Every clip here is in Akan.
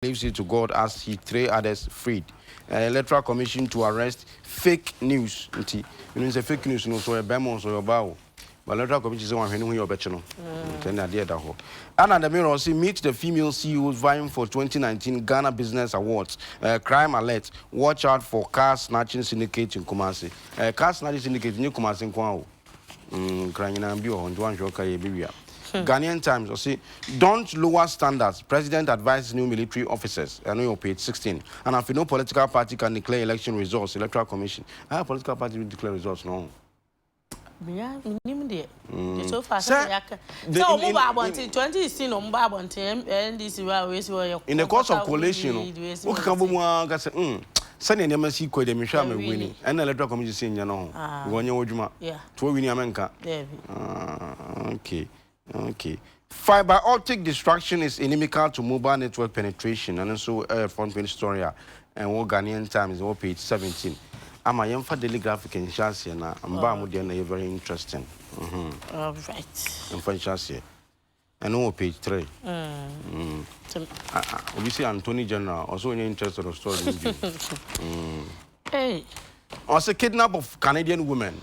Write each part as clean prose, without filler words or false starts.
leaves it to God as he 3 others freed. Electoral Commission to arrest fake news. You know, say fake news, no, so a bemo, so a bow. But Electoral Commission is one who you're better. And the mirror see meet the female CEOs vying for 2019 Ghana Business Awards. Crime alert. Watch out for car snatching syndicate in Kumasi. Car snatching syndicate in Kumasi in Kwao. Crying and be on one joker, Ghanaian Times, or say, don't lower standards. President advises new military officers. I know you're page 16. And if no political party can declare election results, Electoral Commission. How political party will declare results? No. Yeah, so far, so 2016 on Babonte, and this is where in the course of coalition, okay, come Sunny never see quite a Michelle winning, and Electoral Commission saying, you know, one year old, yeah, to win America. Okay. Fiber optic destruction is inimical to mobile network penetration, and also front page story and what Ghanaian Times is page 17. I'm a young for daily graphic and chassis, and I'm very interesting. All right. And for chassis, and all page 3. We see Anthony General also interested in story. Hey, also kidnap of Canadian women.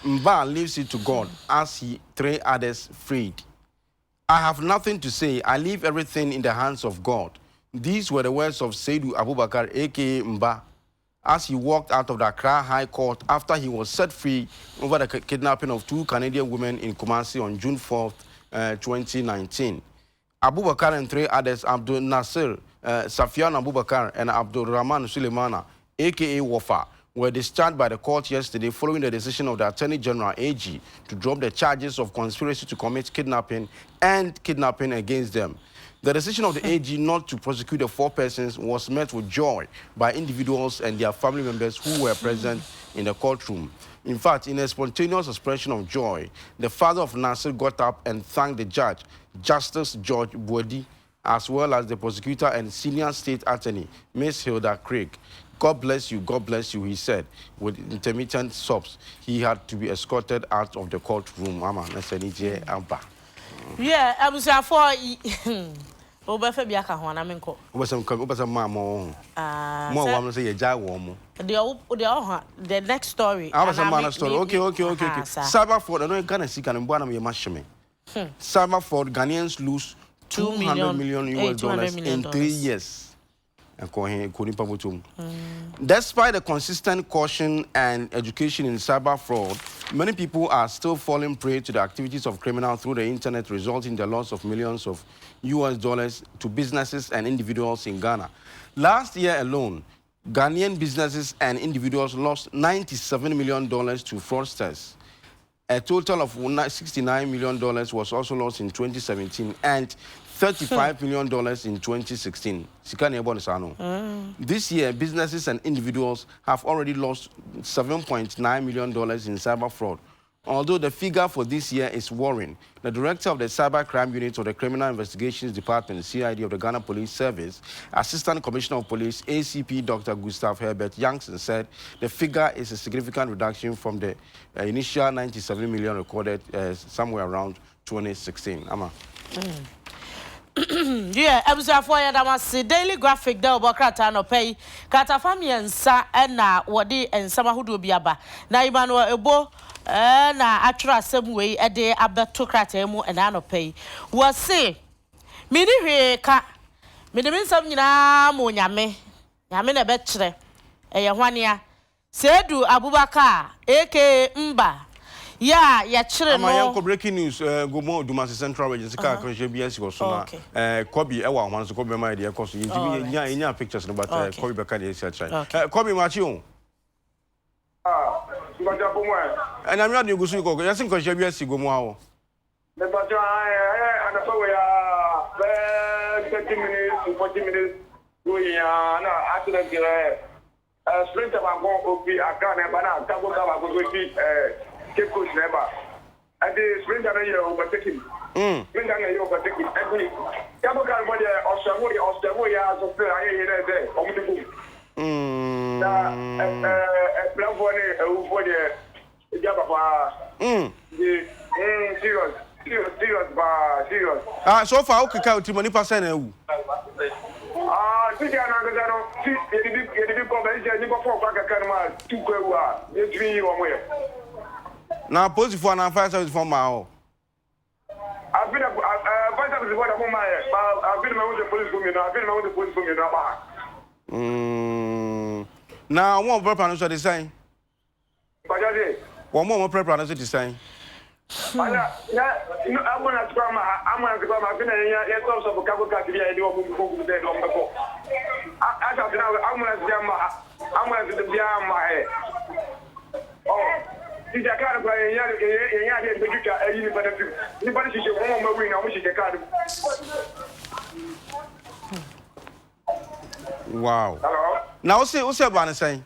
Mba leaves it to God as he 3 others freed. I have nothing to say. I leave everything in the hands of God. These were the words of Saidu Abubakar, a.k.a. Mba, as he walked out of the Accra High Court after he was set free over the kidnapping of 2 Canadian women in Kumasi on June 4th, 2019. Abubakar and 3 others, Abdul Nasir, Safian Abubakar, and Abdul Rahman Suleimana, a.k.a. Wafa, were discharged by the court yesterday following the decision of the Attorney General AG to drop the charges of conspiracy to commit kidnapping and kidnapping against them. The decision of the AG not to prosecute the 4 persons was met with joy by individuals and their family members who were present in the courtroom. In fact, in a spontaneous expression of joy, the father of Nasir got up and thanked the judge, Justice George Bwedi, as well as the prosecutor and senior state attorney, Ms. Hilda Craig. God bless you, he said, with intermittent sobs. He had to be escorted out of the courtroom. Yeah, I was for Obafabia Kahwana. The next story. I was a man story. Okay. Cyberford, I know Ghana see can one of your machine. Cyberford, Ghanaians lose $200 million US in 3 years. Despite the consistent caution and education in cyber fraud, many people are still falling prey to the activities of criminals through the internet, resulting in the loss of millions of US dollars to businesses and individuals in Ghana. Last year alone, Ghanaian businesses and individuals lost $97 million to fraudsters. A total of $69 million was also lost in 2017 and $35 million in 2016. This year, businesses and individuals have already lost $7.9 million in cyber fraud. Although the figure for this year is worrying, the director of the Cyber Crime Unit of the Criminal Investigations Department, CID of the Ghana Police Service, Assistant Commissioner of Police, ACP Dr. Gustav Herbert Youngson, said the figure is a significant reduction from the initial 97 million recorded somewhere around 2016. Yeah, I was afraid that was the daily graphic there about Krata no pay. Krata family and sa and na wadi and some who do be aba. Na Imano ebo na atra some way a day abeto Krata emu and ano pay. Was say mini he ka me de some nyina mo nyame. Nyame na betre. Eye hwania. Saidu Abubakar aka Mba. Yeah, children. My breaking news. Go more Dumasi Central Region. Sika KBS was so na. Kobe, ewa one so Kobe my dear. Cause you inya pictures no, but Kobe beka dey search. Kobe machi and I'm not you go so go. You think KBS go mo awo. The but I and so we are 30 minutes to 40 minutes. We are na accident sprint about go obi akana bana tabo ka go Cape Coast never. And the sprinter here overtaking. Sprinter here overtaking. And we Cabo Carboy Australia, so I hear there. Omnibu. A plan for the Jabba. Serious. So far, okay, count 20%. see ya na ga no see you did go be je ni go for kwa kaka ma tu ko wa ye twi wo mo ye na police for na fire service for ma o I've been fire service for the my I've been with the police for me now I've been with the police for me now na one prepare no so the sign Bajaje one more prepare no so the sign Ala no I'm going to come I've been ya so so ka go ka dia di wo ko de do mbeko I just now I'm going to the jam oh si jakar kwa ya de bejuka ayi ni bada tu ni bada shishe ko mo mawi na mo shishe card wow hello na o se ba na sign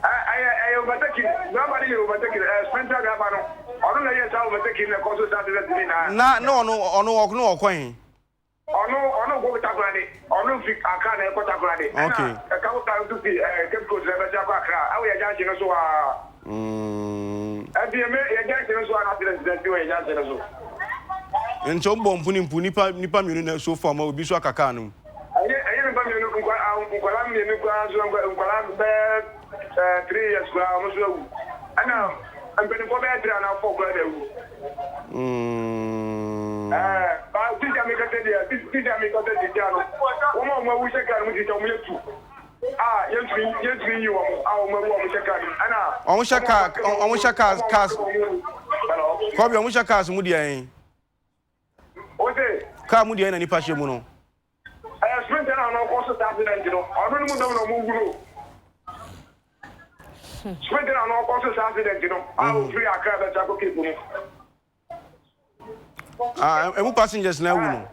I overtake nobody overtake sponsor ga ba no onu na yes overtake na ko so that na no okwan onu go takrade onu fi aka na ko takrade okay ka ko ta tu fi ke ko se ba ja kwa kra awu ya ja no so wa abi me ya ja no so na president we ya ja no so ncho bompu nipa mienu na so form obi so akaka no aye me ba mienu kwa mienu kwa so kwa be 3 years kwa mo so ana ambeni ko be dra na for kwa de wu ba tija mi ka te dia no o mo wu se ka mu ti to mu yetu yentri yi wo a o mo mu se ka ana on shaka cars ko bi on shaka cars mu dia yin ote ka mu dia na nipa hye mu no sprint na no ko so ta accident no onu mu do no mu guro sprint na no ko so ta accident no a o free aka be ta ko ke mu emu passengers na ewu no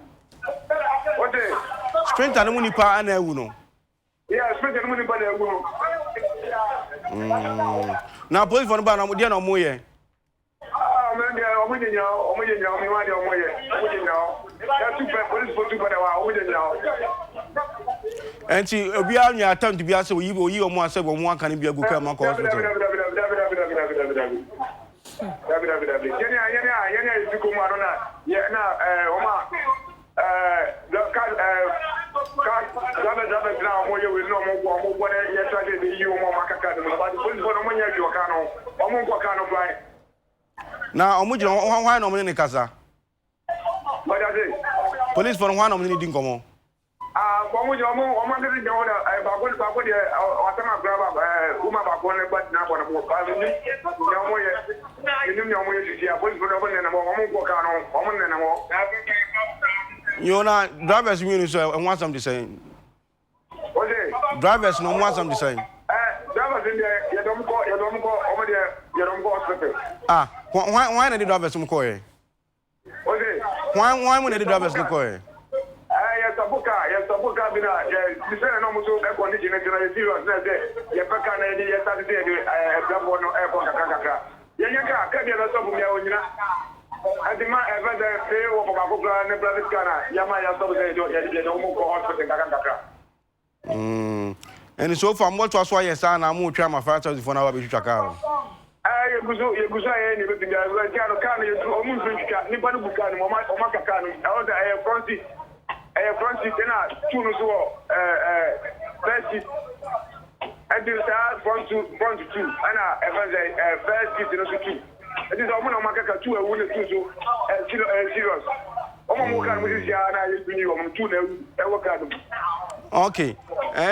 ote sprint na mu nipa na ewu no yeah sprint na mu nipa na ewu no na police for no ba na mu dia na mu ye Enti obi anya attempt bi ase oyi omo ase bo mo aka ne bi aguka ma ko hospital. Na omujira hwan na omne ne kasa. Police for hwan na omne di nkomo. Omujira omo ngezi de ona ba ko de atama graba uma ba ko ne bat na ko na mo ba ni na mo ye ni omo ye ti ya police for omo ne na mo omo ko ka no omo ne na mo. You na drivers mean so and want something to say. Drivers no want something to say. Drivers in there you don't go omo de you don't go hospital. Why na the drivers mo ko ye? Why mo na the drivers mo ko ye? Sabuka bina the say no mo so e condition e tena serious na say ye peka na ye start dey grabo no e ko kaka ye nyaka ka bia na so bu ya onyina adima e be dey say wo ba ko bra ne private car na ya ma ya so dey do ye dey no mo ko hospital kaka and so far what was why yes na mo twa ma fire service for na ba be twaka car ye guzo ye ni be bi ya no car no ye o mu twaka ni ba no buka ni o ma kaka no o da front seat na two no so first seat and the front two and first seat no so two it is omo na makaka two ewu na two so serious omo mo kan mo si ya na ye tuni omo two na ewu ka do okay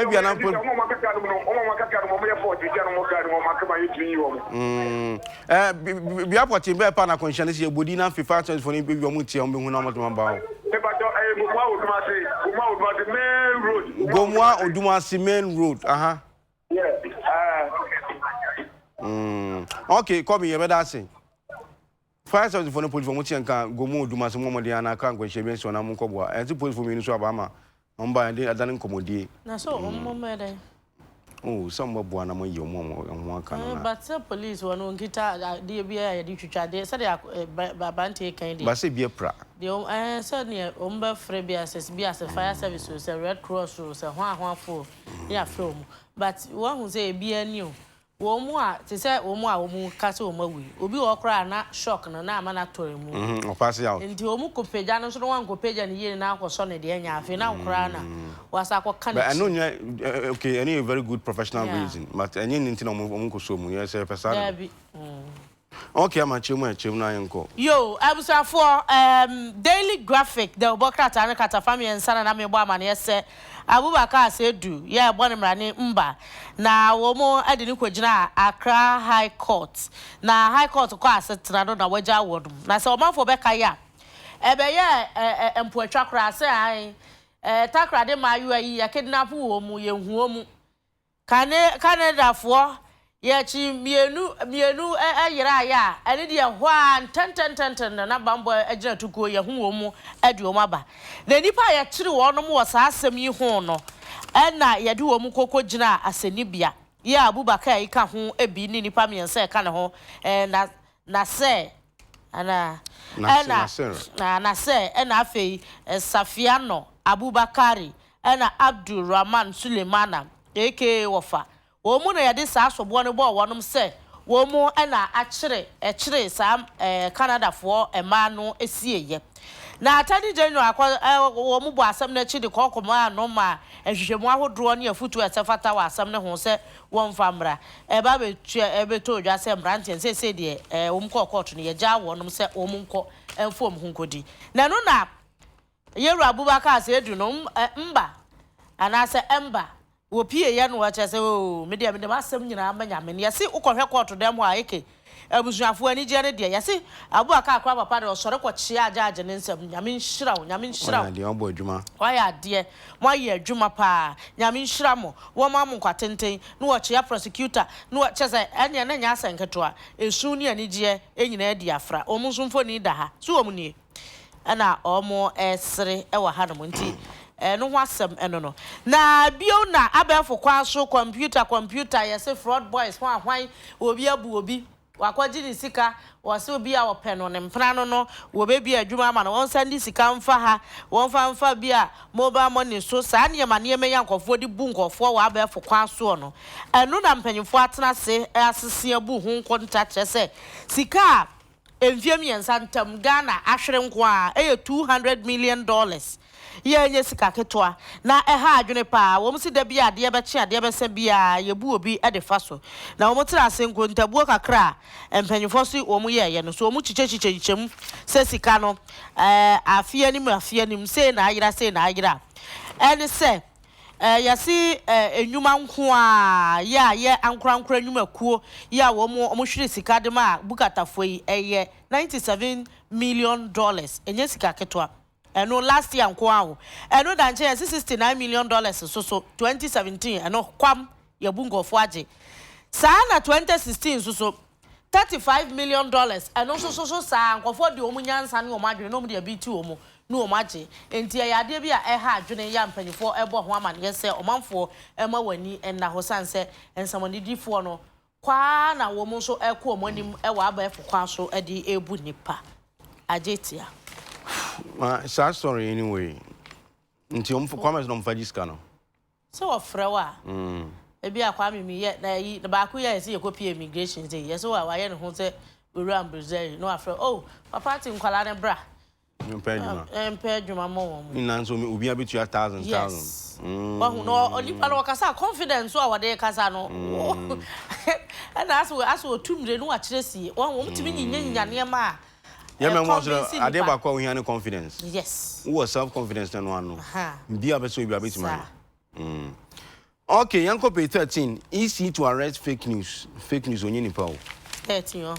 bia na omo makaka no mo ye 40 ya no mo ka no makama ye tuni omo bia poti be pa na conscience ye bodi na fifa chance for ni be omo tie omo hu na omo ba Gomwa Odumasi main road. Yeah. Okay, come here, better say. Fire service for no police for much and can Gomu Odumasi Momodiana can go shebe so na mo kobwa. And the police for me so abama. Omba and I don't commodity. Na so mede. Oh, some boy na mo yo mo one can. But the police won kita dey bia ye di twitwa dey say babante kan dey. Ba say bia pra. Dey so near omba free bia as fire service so Red Cross so hwan for ya from. But one who say bia new Womua, to say Omu Castle Mawi, Obi or cry na shock and na manatory. Or pass it out. Into Omu could pay Janos one could pay and year now was Sonny the Enya, Fina Crana, was I what can I know, okay, any very good professional reason, but any into Omunko Somu, yes, a person. Okay, I'm a chum, Yo, I was for Daily Graphic, the Bokrat and Catafami and San and Amibaman, yes, sir. Abubakar said, do, yeah, one running Mba. Now, Womo, I didn't question Accra High Court. Now, High Court, of course, it's not on a wager word. Now, so, man for Becca, yeah. Ebe, yeah, and poor chakra say, Takra de Mayu, a kidnap womu, young Canada for. Yechi mienu yira ya ene de hwa 10 na bambo agina tuko ye hu omu aduom aba na nipa ye kire wonom wo sa asem yi hu no na ye de omu koko gina asenibia ye Abubakar yi ka hu ebi ni nipa miense ka ne ho na se ana na se na afei Safiano Abubakari na Abdul Rahman Sulemana eke wofa Womu na yade saa sobo ne bo wonom se womu na akire saa Canada for ema no esieye na atani jenyo akwa womu bo asem na chi de kokoma no ma ehwehwemu ahodro ne afutu esefata wa asem ne ho se wonfa mra eba beto odwa se mrante se de womu kokot ne yeja wonom se womu nko enfom hunkodi na no na yeru Abubakar se edu no mba anase emba Wopie ya no wacha se o me de masem nyina amanya me ne yesi ukohwe court dem ho ayeke abusuafo ani je ne de yesi Abubakar akwa papa de osore kwoche ajaje ne nsem nyame nhira wo nyame nhira de obo adwuma waya de mo aye adwuma pa nyame nhira mo wo ma mo kwatenten no wo che ya prosecutor no wo che se ene na nya asenketo a esu ni ani je enyina adi afra omo nsumfo ni da ha so omo ni ana omo esre e wa ha no nti no wasem no na bio na abefo kwa so computer yes fraud boys hwan obi abu obi wakwaji ni sika wase obi a wopeno ne mpra no wo be bia adwuma ma no won sandi sika mfa ha won mfa bia mobile money so saa ne ma ne menya nkofo di bu nkofo wa abefo kwa so no eno na mpanyimfo atena se asese abu hu nkonta kyese sika emfiem yensa ntam Ghana ahwere nko a $200 million ye nye sika ketwa na ha adwene pa wo msi da bia de be che ade be se bia ye bu obi e de fa so na wo mtira asenko ntabuo kakra empanyifo so wo mu ye no so wo mu chichechichem se sika no afia nim se na ayira ene se yasi enwuma nko a ye ankura enwuma kuo ya wo mu hwire sika de ma bukatafo yi eye $97 million enye sika ketwa eno last year nko aho eno da nche $69 million so 2017 eno kwam ye bungofo age saa na 2016 so $35 million eno so saa nkofo de omunyansa ne omadwe no mu de bi ti omu no omaje enti ya ade bi a ha adwene ya mpanyifo ebo ho amane se omanfo ema wani enna ho sanse ensamonidifo no kwa na wo mu so ekọ omonim ewa aba efo kwa so ede ebu nipa ajetia sorry anyway. Nti kwame no mfa diska no. So ofrewa. Ebi akwa me ye na ba ku ye se ye copy immigration say. Yes wa ye ne ho se we ran Brazil no afre. Oh, papa ti nkwala ne bra. Mpe djuma mo. Ina so obi abetu thousands. Wa hu no onipa no kasa confidence so wa de kasa no. And aso tumre no wa kiresi. Wa wo mtimi nyinya ne ma. Yeah, man, was Adeba calling any confidence? Yes. Who was self-confidence than one? Be a bit man. Okay, Yanko pay 13. Easy to arrest fake news. Fake news on Unipo. 13.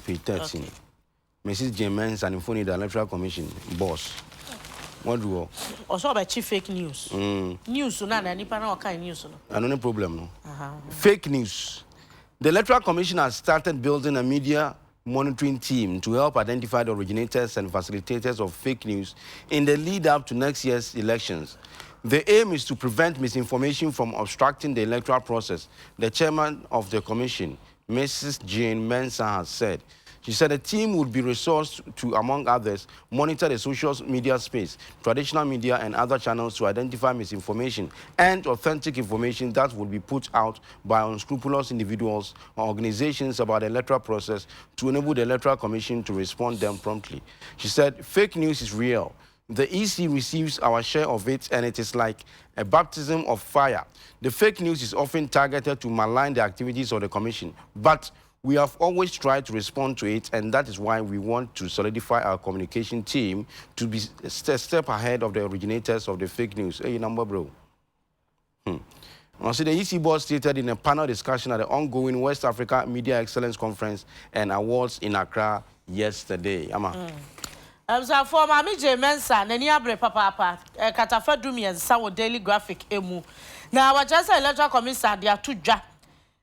Pay 13. Mrs. James and phone the Electoral Commission boss. What do? Also about chief fake news. News na na nipa na kind news no. No problem no. Fake news. The Electoral Commission has started building a media monitoring team to help identify the originators and facilitators of fake news in the lead up to next year's elections. The aim is to prevent misinformation from obstructing the electoral process, the chairman of the commission, Mrs. Jane Mensah, has said. She said a team would be resourced to, among others, monitor the social media space, traditional media, and other channels to identify misinformation and authentic information that would be put out by unscrupulous individuals or organizations about the electoral process to enable the Electoral Commission to respond them promptly. She said fake news is real. The EC receives our share of it, and it is like a baptism of fire. The fake news is often targeted to malign the activities of the Commission, but we have always tried to respond to it, and that is why we want to solidify our communication team to be a step ahead of the originators of the fake news. Hey, number bro. Also, the EC board stated in a panel discussion at the ongoing West Africa Media Excellence Conference and Awards in Accra yesterday. So for Mami J Mensa, Nani Abre Papa, Katafa Dumi and Sawo Daily Graphic Emu. Now, what just Electoral Commission, they are two jack.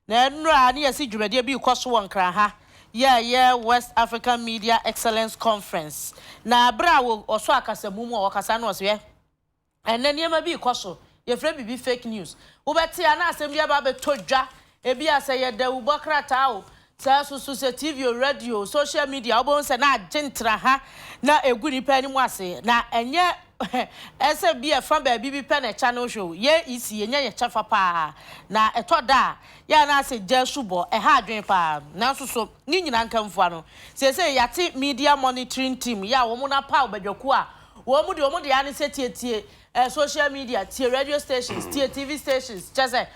Nenra ni esi dwumadie bi koso won kraha yeah West African Media Excellence Conference na bra wo oso akasamu mu wakasa no so ye eneniema bi koso ye frɛ bibi fake news wo beti ana asem bia ba betodwa ebi aseye da wo bokrata o so TV radio social media obo nse na agentra ha na egu ni pa ni mu ase na enye ese bi e fa ba bi pe na channel show ye isi enye ye chafa pa na etoda ya na se jesubo e ha adwen pa na so ni nyina nkamfo ano se yate media monitoring team ya wo mu na pa obadwaku a wo mu de ya ne se tie social media tie radio stations tie TV stations chese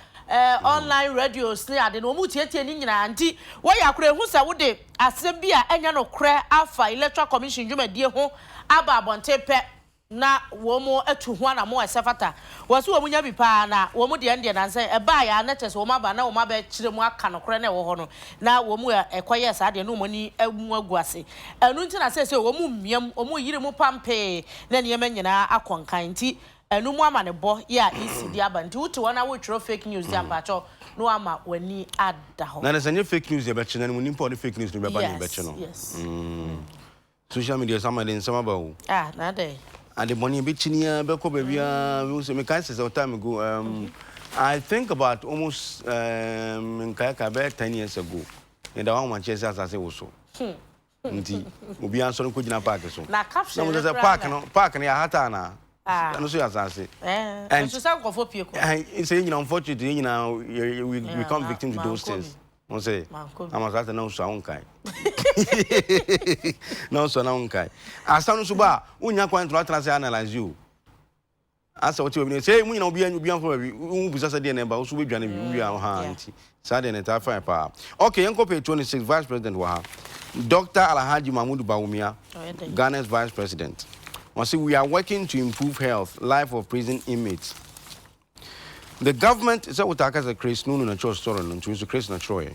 online radios ni ade no mu tie ni nyina anti wo ya kure hu se wo de asem bi a enya no kre afa Electoral Commission dwumadie ho aba abonte pe na womo etu ho na mo esefata waso womu nya bi pa na womu de ende na nse eba ya na chese womu aba na womu aba kire mu aka no kre na wo ho no na womu ekoye sa de no moni emu aguase enu nti na se womu miam womu yire mu pampe na ne yema nyina akonkan nti enu mu ama ne bo ya isi di aba nti wuti wona wo tro fake news ya pacho no ama wani ada ho na na sanye fake news ya beche na mu nimpo de fake news no be ba ne beche no social media sama de nsama ba wo na de and the money be chinia be ko baby we say me can say some time ago I think about almost in kaya be 10 years ago and that one Manchester as I say also nti obi answer ko gina park so na caption no say park na ya hata na no so as I say and so say go for pie ko say you know unfortunately you know we become victims to those things on say I'm as that now so on kai no so na on kai asanu so ba unya kwan to atlas analyze you asa what you say mu nyina obi for we bisa say dey number so we dwane bi we ha anti sad and ta fine pa okay yanko page 26 vice president wa Dr. Alhaji Mahmoud Bawumia Ghana's vice president we are working to improve health life of prison inmates. The government is what I say Chris no na church story no to Chris na Troy.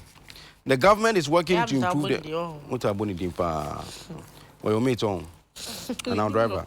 The government is working to improve the what aboni dimpa. Well your mate on. And our driver.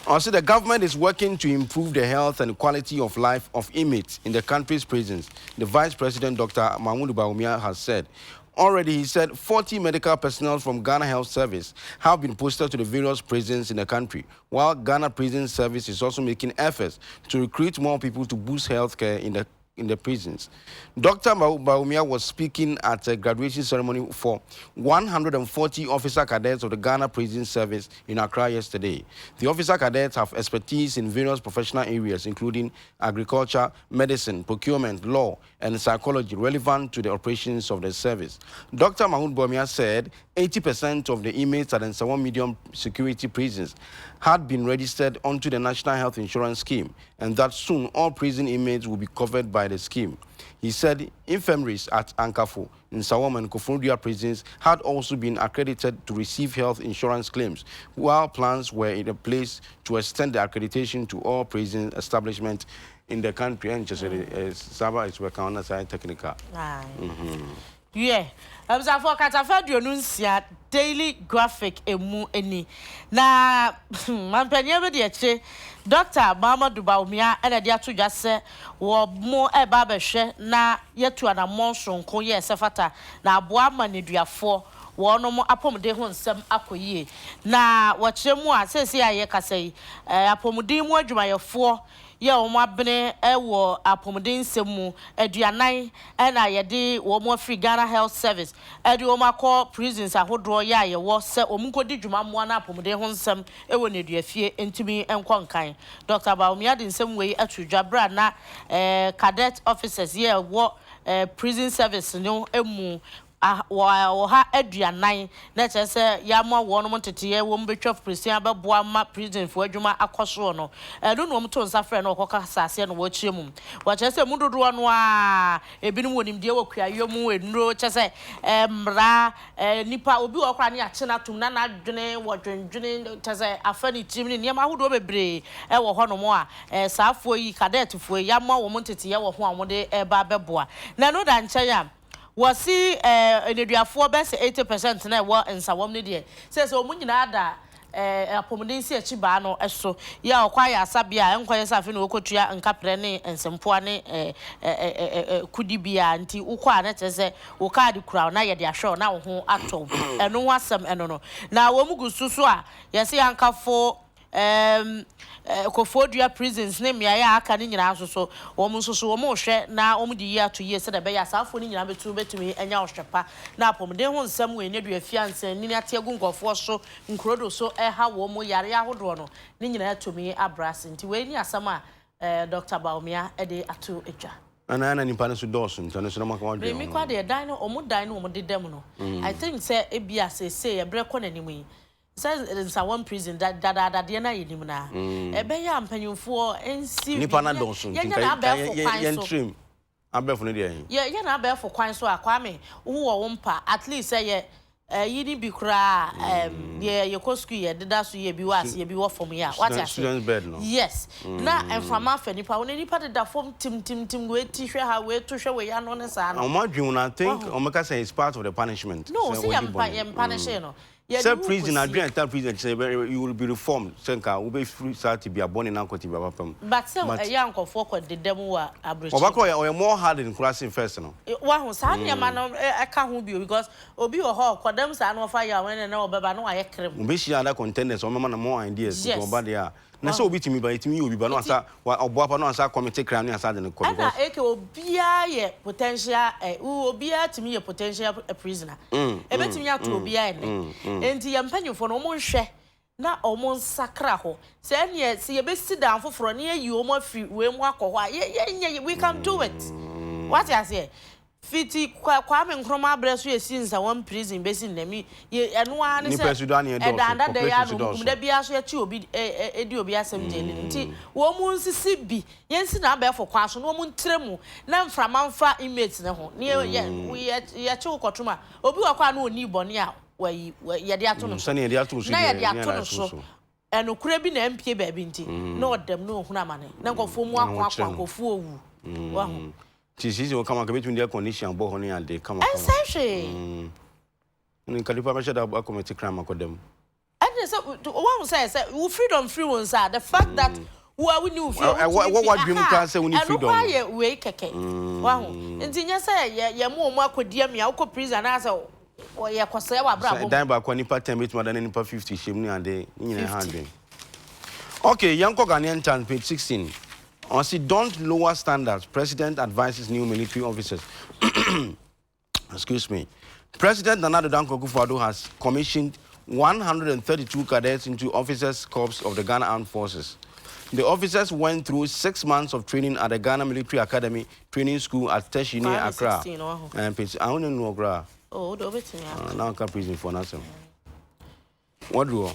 Also the government is working to improve the health and quality of life of inmates in the country's prisons. The Vice President Dr. Mahmoud Bawumia has said. Already, he said 40 medical personnel from Ghana Health Service have been posted to the various prisons in the country, while Ghana Prison Service is also making efforts to recruit more people to boost healthcare in the prisons. Dr. Bawumia was speaking at a graduation ceremony for 140 officer cadets of the Ghana Prison Service in Accra yesterday. The officer cadets have expertise in various professional areas, including agriculture, medicine, procurement, law, and psychology relevant to the operations of the service. Dr. Mahmoud Bawumia said 80% of the inmates at Nsroma medium security prisons had been registered onto the National Health Insurance Scheme, and that soon all prison inmates will be covered by the scheme. He said infirmaries at Ankafo, Nsawam and Koforidua prisons had also been accredited to receive health insurance claims, while plans were in place to extend the accreditation to all prison establishments in the country. And just Saba is working on the side technical. Yeah, I was for Catafedio Nuncia Daily Graphic emu eni. Na mampanyebe de Dr. Mahmoud Bawumia and dia to just say wo mo e ba behwe na yetu ana monson ko ye sefata na aboa maneduafo wono mo apomde ho nsem akoyie na wɔkyerɛ mu a sɛsi ayɛ kasa yi apomden mu adwumayɛfoɔ ye o mo abene wo apomden nsem mu aduanan na ye de wo mo free Ghana Health Service de wo makɔ prisons ahodoɔ ye aye wo sɛ o mo nkodi dwuma mo na apomden ho nsem wo ne duafie entimi enkɔ nkan Dr. Baumia de nsem wei atudwa bra na cadet officers ye wo prison service no emu wo ha aduanan na kyerɛ ya mo wo no teteye wo mbetwa prison abɛboa ma prison fo adwuma akɔso no ɛno no mto nsa frɛ no ɔkɔka sase no wo kyerɛ mu wo kyerɛ sɛ mu dodoɔ no a ebinom wɔ nimdeɛ wɔ kuayɔ mu enuro kyerɛ sɛ mra nipa obi wɔ kora ne akye na tum na adwene wɔ dwendwene kyerɛ sɛ afa ne tim ne nneɛma ahodoɔ bebree ɛwɔ hɔ no mo a saafo yi kadetfo ya mo wo teteye wɔ ho a mo de ɛba bɛboa na no da nkyɛn a wasi eneduafoɔ bɛsɛ 80% na ɛwɔ nsawom ne deɛ sɛ ɔmo nyinaa da apomden si akyi baa no ɛso ya ɔkwa ya asabia ɛnkɔyɛ sɛ afi no wɔkɔtua nkaprɛ ne nsempoa ne kudi bia nti wokɔ a na kyerɛ sɛ wo kaade kura na yɛde ahwɛ na wo ho atɔ ɛno ho asɛm ɛno no na wɔn mu gu so a yɛsɛ yankafo Kofodua prisons ne mea ya aka ne nyina so wɔn nso so wɔn hwɛ na wɔn de yi ato yie sɛ da bɛyɛ asafo ne nyina betumi anya ɔhwɛpa na apɔmden ho nsɛm wɔ enedua fianse ne ate agu nkɔfoɔ so nkrodo so ɛha wɔn yare ahodoɔ no ne nyina atumi abrase nti wei ni asɛm a Dr. Baumia de ato etwa ana nipa ne so dɔɔso ntɔne so na maka wa dwe me kwa de dan no ɔmo dan no ɔmo de dem no I think sɛ ebia sɛ ebrɛ kɔ n'anim yi says in some prison that de na yenim na ebe ya mpanyimfo ensi nipa na donso trim abefo no de ye na abefo kwan so akwame wo wo mpa at least say yini bi kra ye kosku ye deda so ye bi was ye bi wo fom ya what ya students bed no yes na enframa fa nipa wo nipa de fom tim we ti hwe ha we to hwe we ya no ne sa no o ma dwun I think o meka say it's part of the punishment no see am punish no Sir prison adrian tell prison say you will be reformed senka will be free start to be born in ankoti baba pam but say a young nkofo ko de dem wa abrechi obako or more hard in crossing first no wa hu sa ne ma no eka ho bi because obi wo ho ko dem sa no fa ya when na obeba no aye krem we be share other contenders o mama na more ideas so oba there na so obi timi ba itimi obi ba no asa oboapa no asa committee crown asa de no ko because eke obia ye potential obia timi ye potential prisoner ebetimi ato obia ne enti ya mpanyufo no mo nhwe na omo nsakra ho se ne se ye besi dan foforo ne ye omo afi we mu akọ ho we can do it what you say fiti kwa me Nsroma abreso ye sinsa one prison besi nami ye eno a ne se danda de ya no da bia so ye chi obi edi obi asem jeli nti wo mu nsisi bi yensi na abefo kwa so no mu ntremu na mframanfa image ne ho ne ye chi ukotuma obi wakwa na oni bone a ye de ato no so na ye de ato no so eno kura bi na mpie ba bi nti na odem na ohunu amane na nkofo mu akwa nkofo owu wa ho Tisi o kama kabetu ndia condition bo hono ande kama kama ni kalipa masha da committee crime akodem and so one say freedom free ones are the fact that who are we new what dream can say we need freedom why we keke wa ho nti nya say ye mo akodia me akọ prison na say o ye kwose wa bra bo dan ba kwa nipa 10 bit more than nipa 50 shem ni ande nyina handle okay yanko Ghanaian Times page 16 Honestly, don't lower standards. President advises new military officers. Excuse me. President Nana Danko Akufo-Addo has commissioned 132 cadets into Officers Corps of the Ghana Armed Forces. The officers went through 6 months of training at the Ghana Military Academy Training School at Teshine, Accra. I don't know Accra. Oh, do it. Now I'm prison for nothing. What do you?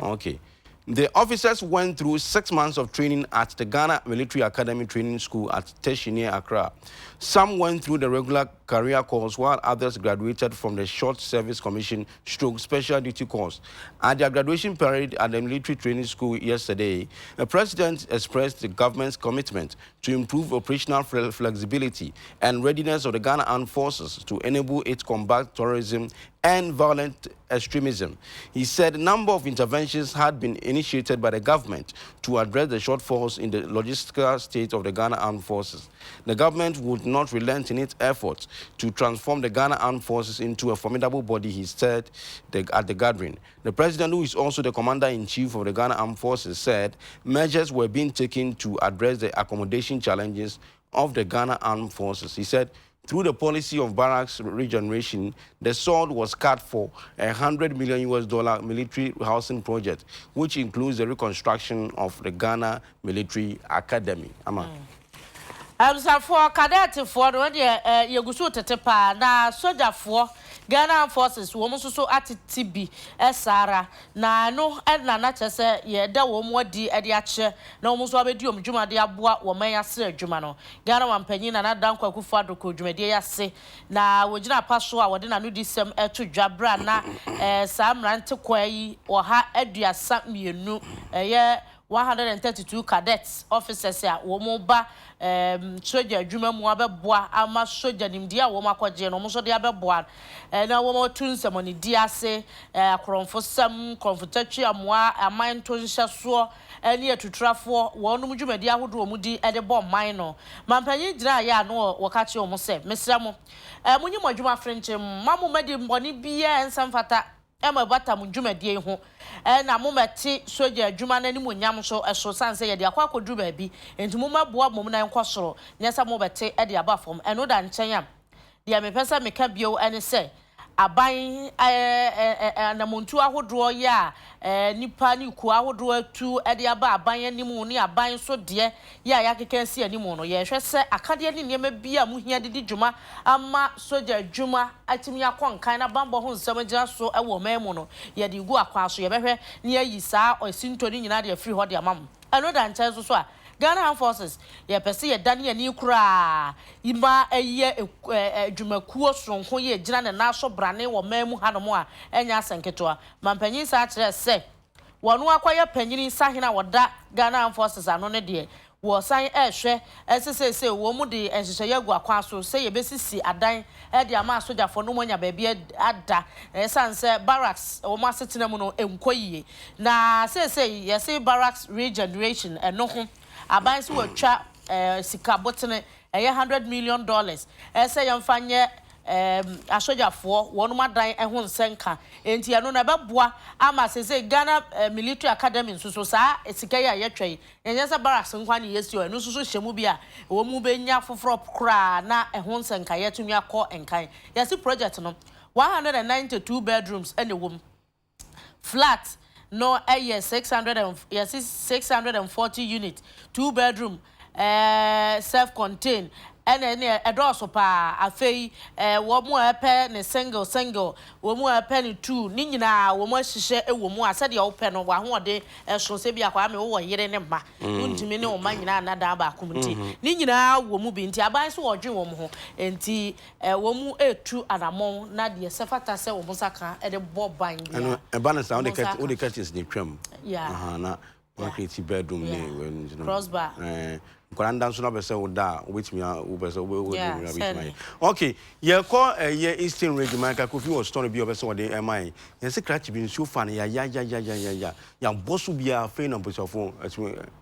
Okay. The officers went through 6 months of training at the Ghana Military Academy Training School at Teshine, Accra. Some went through the regular career course, while others graduated from the Short Service Commission / Special Duty course. At their graduation parade at the Military Training School yesterday, the President expressed the government's commitment to improve operational flexibility and readiness of the Ghana Armed Forces to enable it to combat terrorism and violent extremism. He said a number of interventions had been initiated by the government to address the shortfalls in the logistical state of the Ghana Armed Forces. the government would not relent in its efforts to transform the Ghana Armed Forces into a formidable body, he said at the gathering. The president, who is also the commander-in-chief of the Ghana Armed Forces, said measures were being taken to address the accommodation challenges of the Ghana Armed Forces. He said, through the policy of barracks regeneration, the sword was cut for $100 million military housing project, which includes the reconstruction of the Ghana Military Academy. For cadet for the Yagusu Tetepa, na soldier for Ghana Forces, woman so at TB, Sara, na no, and na say, ye, da woman di Adiache, no Muswabidium, Juma de Abua, or Maya Sir Jumano, Ghana one penny, and I don't quite fado could Jumedia say, na Wajina Passoa, or dinner do some to Jabra, na Sam Rantaquay, or ha Edia Sat me, no, a year. 132 cadets officers ya womoba soldier adwuma mu abeboa ama soldier nimdia wo makwaje no mo so de abeboa na wo mo tunsem ni di ase akromfosam komfortatwi amoa aman to nhya so ani atutrafo wo no dwumadi ahodo wo mu di de bo man no mampanyi gira ya no wo ka che wo mo se mesra mo munyi mo adwuma frenche mamu madi mboni bia ensamfata ema bata mu dwumadi ho na mometi soja adwuma na nimu nyam so eso sanse ye de akwa akodu ba bi enti momaboa mom na nkosoro nyesa mobeti e de aba fom eno da nchen ya de me pesa meka bio ene se aban na montu ahodo ya nipa ni ku ahodo atu e de aba aban animu ni aban so de ya yakekensi animu no ye hwe se akade ni niam bia mu hia didi dwuma ama soja dwuma atimi akonkan na bambo ho nsam gira so e wo memu no ye de gu akwa so ye behwe ni ayi saa osinto ni nyina de free ho de amam eno da nchen so a Ghana Armed Forces, ye pese ye dani ni kura ima eye dwumakuo sonko ye gina na naso brane wo memu hanomo a enya asenketo mampanyin sa kire se wonu akoye panyini sahina woda Ghana Armed Forces ano ne de wo san ehwe esesese wo mu de enhyehyɛ yagu akwa so se ye besisi adan e de ama sojafo no monya ba bia ada esanse barracks wo ma setena mu no enkoyie na sese ye se barracks regeneration eno ho aban si watwa sika botene $100 million ese yemfanye asojafo wonu madan eho nsenka enti eno na beboa ama sese Ghana Military Academy nsuso saa sika ya yetwe yenyesa barracks nkwa ne yesi eno nsuso hyemu bia wo mu benya foforo kra na eho nsenka yetumi akọ enkan yesi project no 192 bedrooms ene wom flat no 640 units 2 bedroom self-contained ene edoso pa afei wo mu epe ne single wo mu epe ne two ni nyina wo mu ahihye ewo mu asede wo pe no wa ho de so se bia kwa me wo yire ne ma untimi ne wo ma nyina na da ba akumti ni nyina wo mu bi nti aban so wo dwe wo mu ho enti wo mu etu anamon na de sefata se wo mu saka e de boban bia eno e ba na sound the catches ni twam yeah na one create bedroom ne you crossbar Kwandan so na be say oda obetimi obese obetimi okay ye call ye Eastern Region Michael Kofi was story bi obese wo de emai ye se crash bi nsu fa ne ya bosu bia fe na bosofo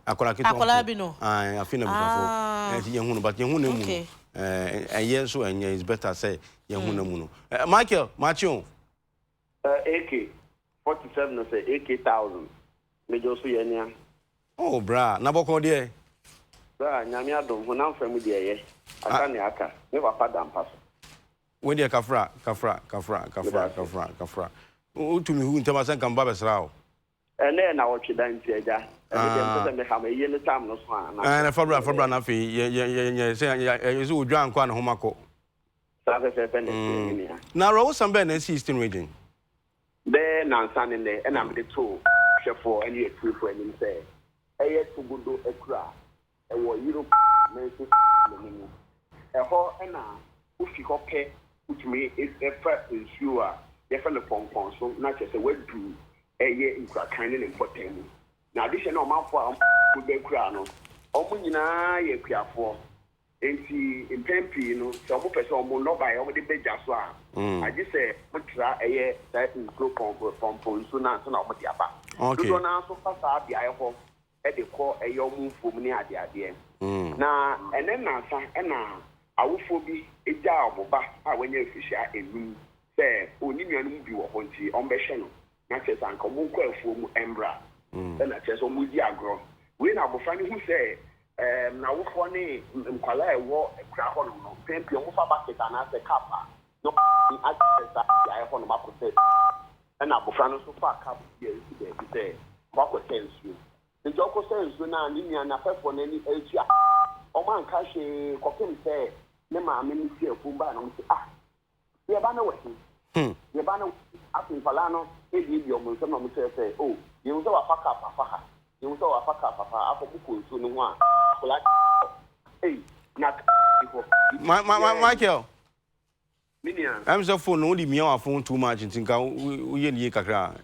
akola keto akola bi no afi na bosofo ye hu no but ye hu na mu ye so enye is better say ye hu na mu no Michael Machion AK 47 no say AK 1000 me jo so ye nia oh bra na boko de nyame adom ho na mfamu de ye aka ne aka me papa dampa so we de kafra utumi hu ntama san kan ba besra o ene na wotwe dan ti eja ene dem me ha me ye ne tam no so ana na fabra na fe ye se ye so odwan kwa na homako sa fe fe ne ni na ro some be na Eastern Region be na nsan ne ena me de to hwefo ene etufo ene se eye tugudo ekura ewo Europe mense menemu eho ena ufi hope utumi efa ensure yefa le pompon so na chese wadu eye nkura kan ne important na addition o mafo a be kura no omu nyina ye kuafo enti impempi no so omu pese omu no ba omu de beja so a agi se mutra eye that nkuro pompon so na omu de aba okay do na so fa sa bia eho de call a young for me at the idea. Now, and then awofo bi eja oboba a wenye official enum say oni nuanum bi wo honti ombehwe no na chese anka mo kwafuo mu embra na chese mo di agro we na abofa ni hu say na awofo ne nkwala ewo ekra ho no pempi mo fa bucket na say kapa no access ya ho no makote na abofa no so fa kapa bi e say makote nsu njo ko say nsu na ni na fefo na ni etia Oman Kashi, Coppin said, Nema, Ministry of Pumba, and the Abana was the Abana up in Palano, he did your Muslim say, oh, you saw a fuck up, papa. You saw a fuck up, papa, after Buku, so no one. Hey, not Michael. Minion. I'm so phone only me on phone too much and think we in Yakra.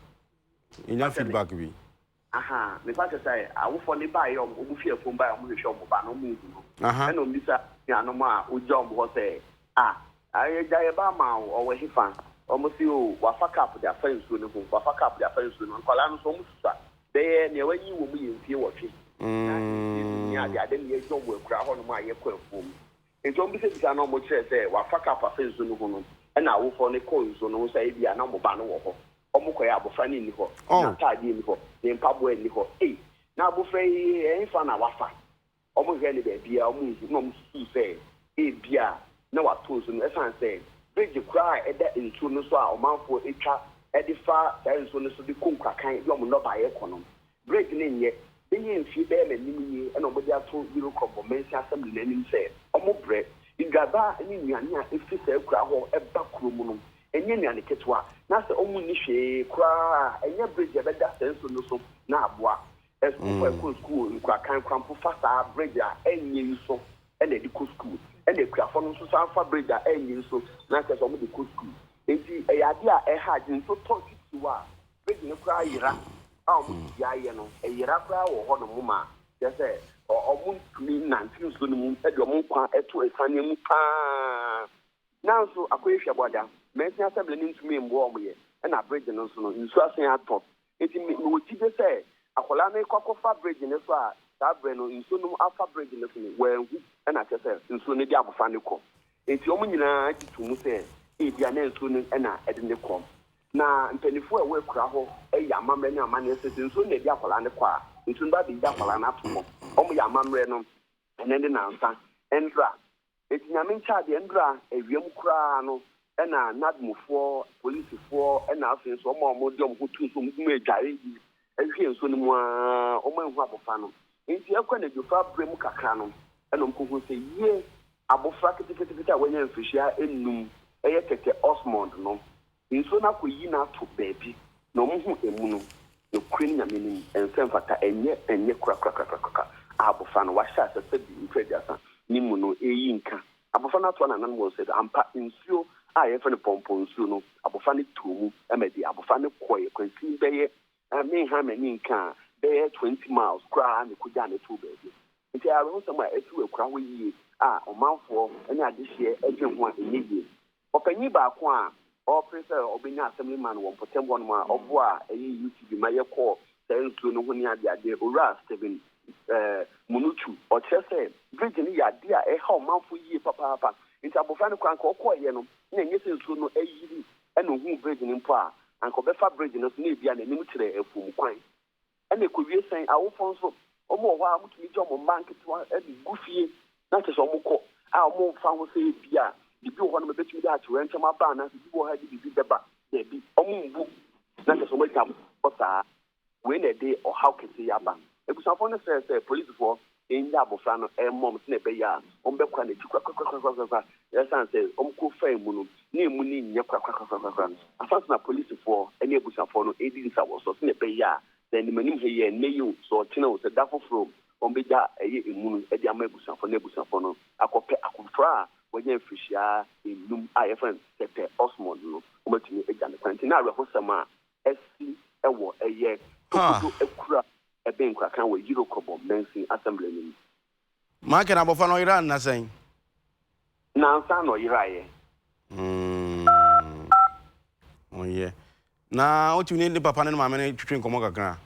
Enough feedback. Aha, the fact say I will for the buy your Mufia from by a shop of no move. And on this, Yanoma, Ujom was say, I diabama or he found almost you were fuck up their friends with them, fuck up their friends with them, Colano Somusa. They near when you will be in fear watching. Yeah, I didn't get your work on my equipment. And don't be saying, no more say, well, fuck up a friends with them, and I will for the coins on no say, be a number banner. Omukoya abofani ni ho na taadi ni ho ne mpabo ni ho na abofai enfa na wafa omuhwe ne be bia omu no musu se bia na watozo no esan se bridge kra eda ntu no so a omanfo etwa edifa sai so no so de konkwa kan bi omu no ba ye kono bridge ne nye enye mfi be na nimye na omodi ato biro kobo mensi assembly na nim se omu bre igaba ni nuane a efi se kra ho eba kromu no enye nuane ketwa na se omu ni hwe kra enye bridge ebeda senso no so na aboa esku school nkwa kan kwampo fasa bridge a enye so ene di school ene krafo no so sanfa bridge a enye so na se omu di school enti eyade a ehage nso tonti wa bridge no kra yira a omu ya ye no eyira kra wo ho no mu ma je se omu mi nantin so no mu e de omu kwa eto esane mu pa na so akoyehwe boda Messi assembly into me and warm ye, and I bridge and so in Swassing at top. It would say, a colana cocoa bridge in the far, that brand in Sunum Alpha Bridge in the where and I just said, in Sunny Abufanico. It's your money to say, if you are named Sunan and I didn't come. Now, and 24 away craho, a yamam money sitting soon the Yapalana qua, in Sunba the Yapalana to Omo Yamam Renum, and then the answer, Endra. It's Yamin Chad Endra, a young crano. Ena nadmufo police for ena afin so mo modom hutu so mu ejare yi ehwe nso no mu a o manhu abofa no enti ekwa na jofa brem kakra no ena mkohu se ye abofa ketekete wanya mfishia enum eye keke Osmond no nso na koyi na to baabi na omhu emu no e kwen nyamenim ensemfata enye kra abofa no washa se bi ntwediasa ni mu no eyi nka abofa na to na nan mo se ampa nsuo I have a pompon suno, abofani tumu, emedi, abofani koy, kwensi beye, me ham and inca, beye 20 miles, cry and kujani 2 baby. If I was somewhere at 2 o'clock, o mouthful, and I this year, every one in ye. Or can you back one, or prefer, or being assemblyman, one for 10 1 more, or bois, a you to be my call, then soon when you had the idea, or ras, Stephen Munuchu, or Chester, bridging the idea, a how mouthful ye, papa. It's a bofano crank or quite, you know, yes, so no a year and no bridge in pa, and Cobefa bridge in us maybe an military a full coin. And they could be saying, I will phone so, or more while to be John Market one every goofy, not as almost our more found say, yeah, the bill one of the between that to rent my banner, the people had to be the back, they be book, not as a wake up, but when a day or how can see Abba. It was upon the says police force. In Yabofano, and Mom Snebeya, Ombekwan, yes, and says, Omco Famuno, near Muni, Yakakakakakak. A fasten police for any Busafono, 18 hours or Snebeya, then the Manu here, Nayu, so Tino, the Daffo Fro, Ombeja, a year in Moon, a Yamabusa for Nebusafono, a copy, a confra, when you fish in Loom IFN, Sector Osmond, but me again, the Santinara Hosama, SC, a year, to a crap. A bank can with Euro Cobo, Nancy Assembly. Mark and Abofano Iran, nothing. Now, son or Irae. Oh, yeah. Now, what you need the papa and mamma to drink Omoga.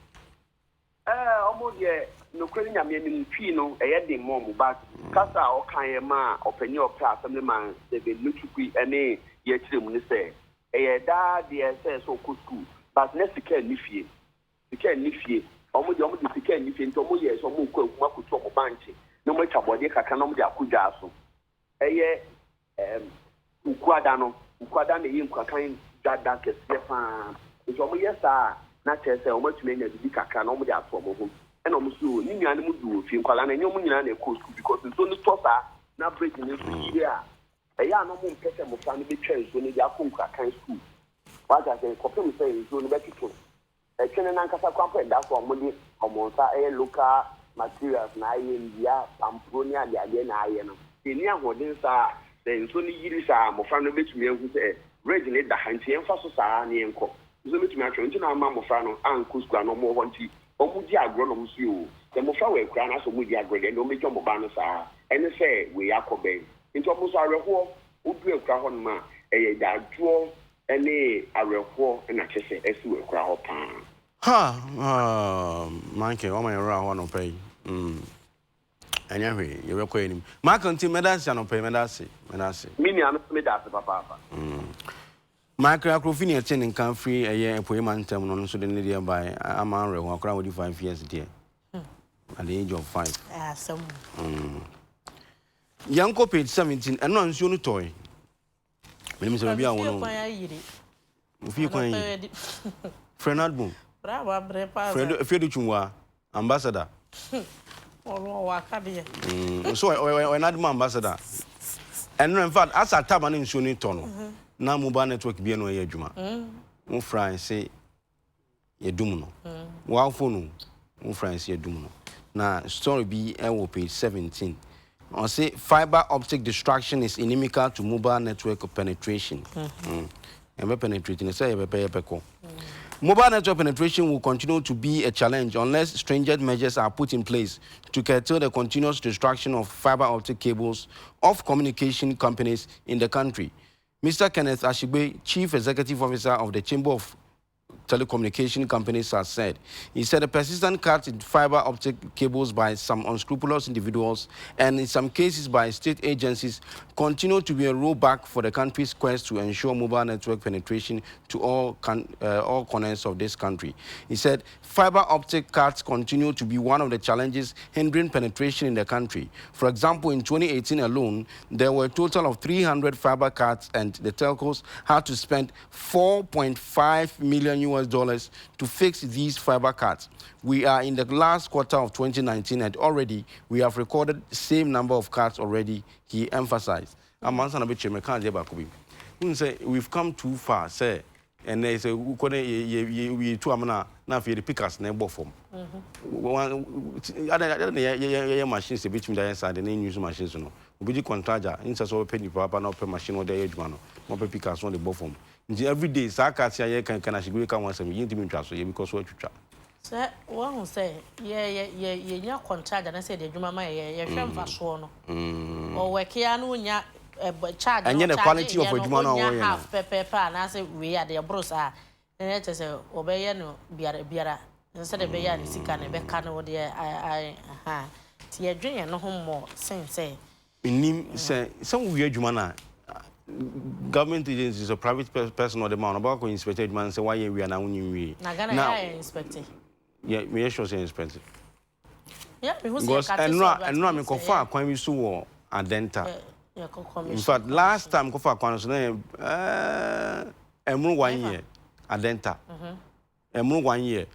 Almost, yeah, no kwani nyame ni twi no eye de mom but kasa o kan ma opani opra assemblyman de be lutukui ene ye kiremu ni say eye da de say so ko school but next sika ni fie omo de sika ni fie nto mo ye so mo ko akuma kutu omo banki no mo twabode kaka no mo de akudwa so eye ukwada na yi nkwakan dada kese fa nto mo ye sa na chese omo tumi nya bibi kaka no mo de ato omo ho ena omo so ni nua ne mo du ofie nkwala na nyom nyina na ko school because so ni tosa na break ni so here eya no mo mpese mo fa no be twa so ni ya ko nkwakan school waja se ko pem se so ni be kito twene na nkasa kwampo da so omo di omo sa local materials na aye ndia pampro ni ade na aye no ni ahodin sa den so ni yiri sa mo fa no betumi ehu se rage ni da hanti enfa so sa ni enko so betumi atwe nti na ma mo fa no anko school no mo ho nti omu di agro no msi o te mo fa we kura na so mu di agro de no mejo mo ba no sa ene se we yakobe nti omu so areho odu ekura ho no ma eye da duo ene areho na chese esi we kura ho pa manke o ma yera ho no pay anyway you be koyenim ma kan ti medasi no pay medasi mini am medasi papa Micro Acrofini attending country a year employment term on so the near by a man who are crowd 5 years dear at the age of 5. Young page 17 and non soon toy. When Mr. Bia won Friend album. Friend ambassador. So when ambassador. And in fact, as a taban in Sunni Tono. Na mobile network bi no ye adwuma mo France ye dum no wa phone mo France ye dum no na story bi e page 17 on say fiber optic distraction is inimical to mobile network penetration penetrating say mobile network penetration will continue to be a challenge unless stringent measures are put in place to curtail the continuous distraction of fiber optic cables of communication companies in the country. Mr. Kenneth Ashigbe, Chief Executive Officer of the Chamber of Telecommunication Companies, has said. He said a persistent cut in fiber optic cables by some unscrupulous individuals and in some cases by state agencies continue to be a rollback for the country's quest to ensure mobile network penetration to all corners of this country. He said fiber optic cuts continue to be one of the challenges hindering penetration in the country. For example, in 2018 alone, there were a total of 300 fiber cuts and the telcos had to spend $4.5 million to fix these fiber cuts. We are in the last quarter of 2019 and already we have recorded the same number of cuts already, he emphasized. We've come too far, say, and they say, we two amana, now for the pickers, never form. Other machines, between the inside and use machines, no. We contractor, instead of penny papa, no per machine or the edge man, no per pickers on the bottom. Every day, Saka can actually come once a year to me because what you try. Sir, one say, yeah, contract, and I said, you mamma, yeah, for sworn. Or where Kianu, charge, and yet the quality of a man half pepper, and I say, we are the brosa, and it is a obeyano, biara, instead of bayan, sick and a becano, dear, I, see drink no home more, say. In him, say, some weird jumana. Government agencies or private person or the man about to inspect it man say why we are now new now inspecting me sure say inspecting because and no me go far kwan we so adenta in fact last time go far kwan so na emru 1 year adenta emru 1 year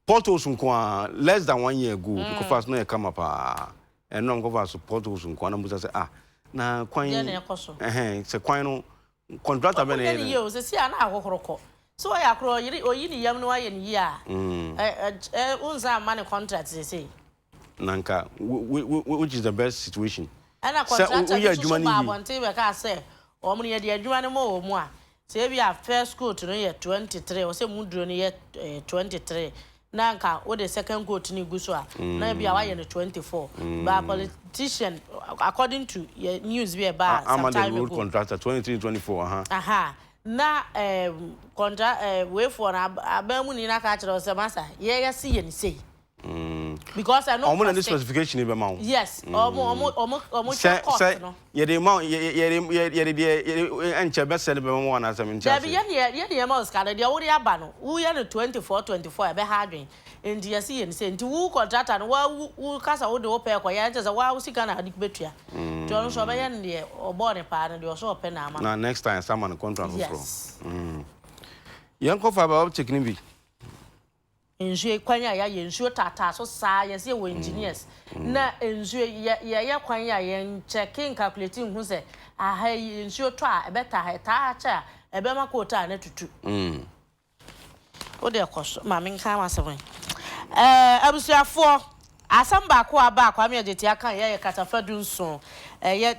portals nko less than 1 year ago because fast no come up and no go far so portals nko na musa say na kwan se kwan no contractor be na ye se si ana akokoroko so ya kro oyi ni yam no aye ni ya unza man contract say nanka which is the best situation ana contractor so ba bonte be ka say o mo ye de adwuma ne mo mu a se bi a first coat no ye 23 o se mu duro no ye 23 nanka o the second coat ni guso a na bi a wa ye no 24 ba politician according to news we about some time ago contractor 23-24 na contract we for abamu ni na ka kire o se masa ye si ye ni sei because I know almost any specification in the yes almost say ye the amount ye and chebe sell be one as I'm in charge ye the amount scan the ori aba no wo ye no 24 be hardwin and you see and say nti wo contract and wo kasa wo de wo pay ko ye nti say wo sika na adik betua to no so be ye ne obo ne pa ne de so ope na ama na next time someone contract from yanko fa ba checking bi enjue kwanya ya yenjue tata so saa yes ye wo engineers na enjue ye kwanya ye checking calculating hu se aha enjue to a beta ha ta cha ebe makota na tutu o de koso ma me nka ma seven abusuafo asamba ko aba kwa me ageti aka ye katafadu nso ye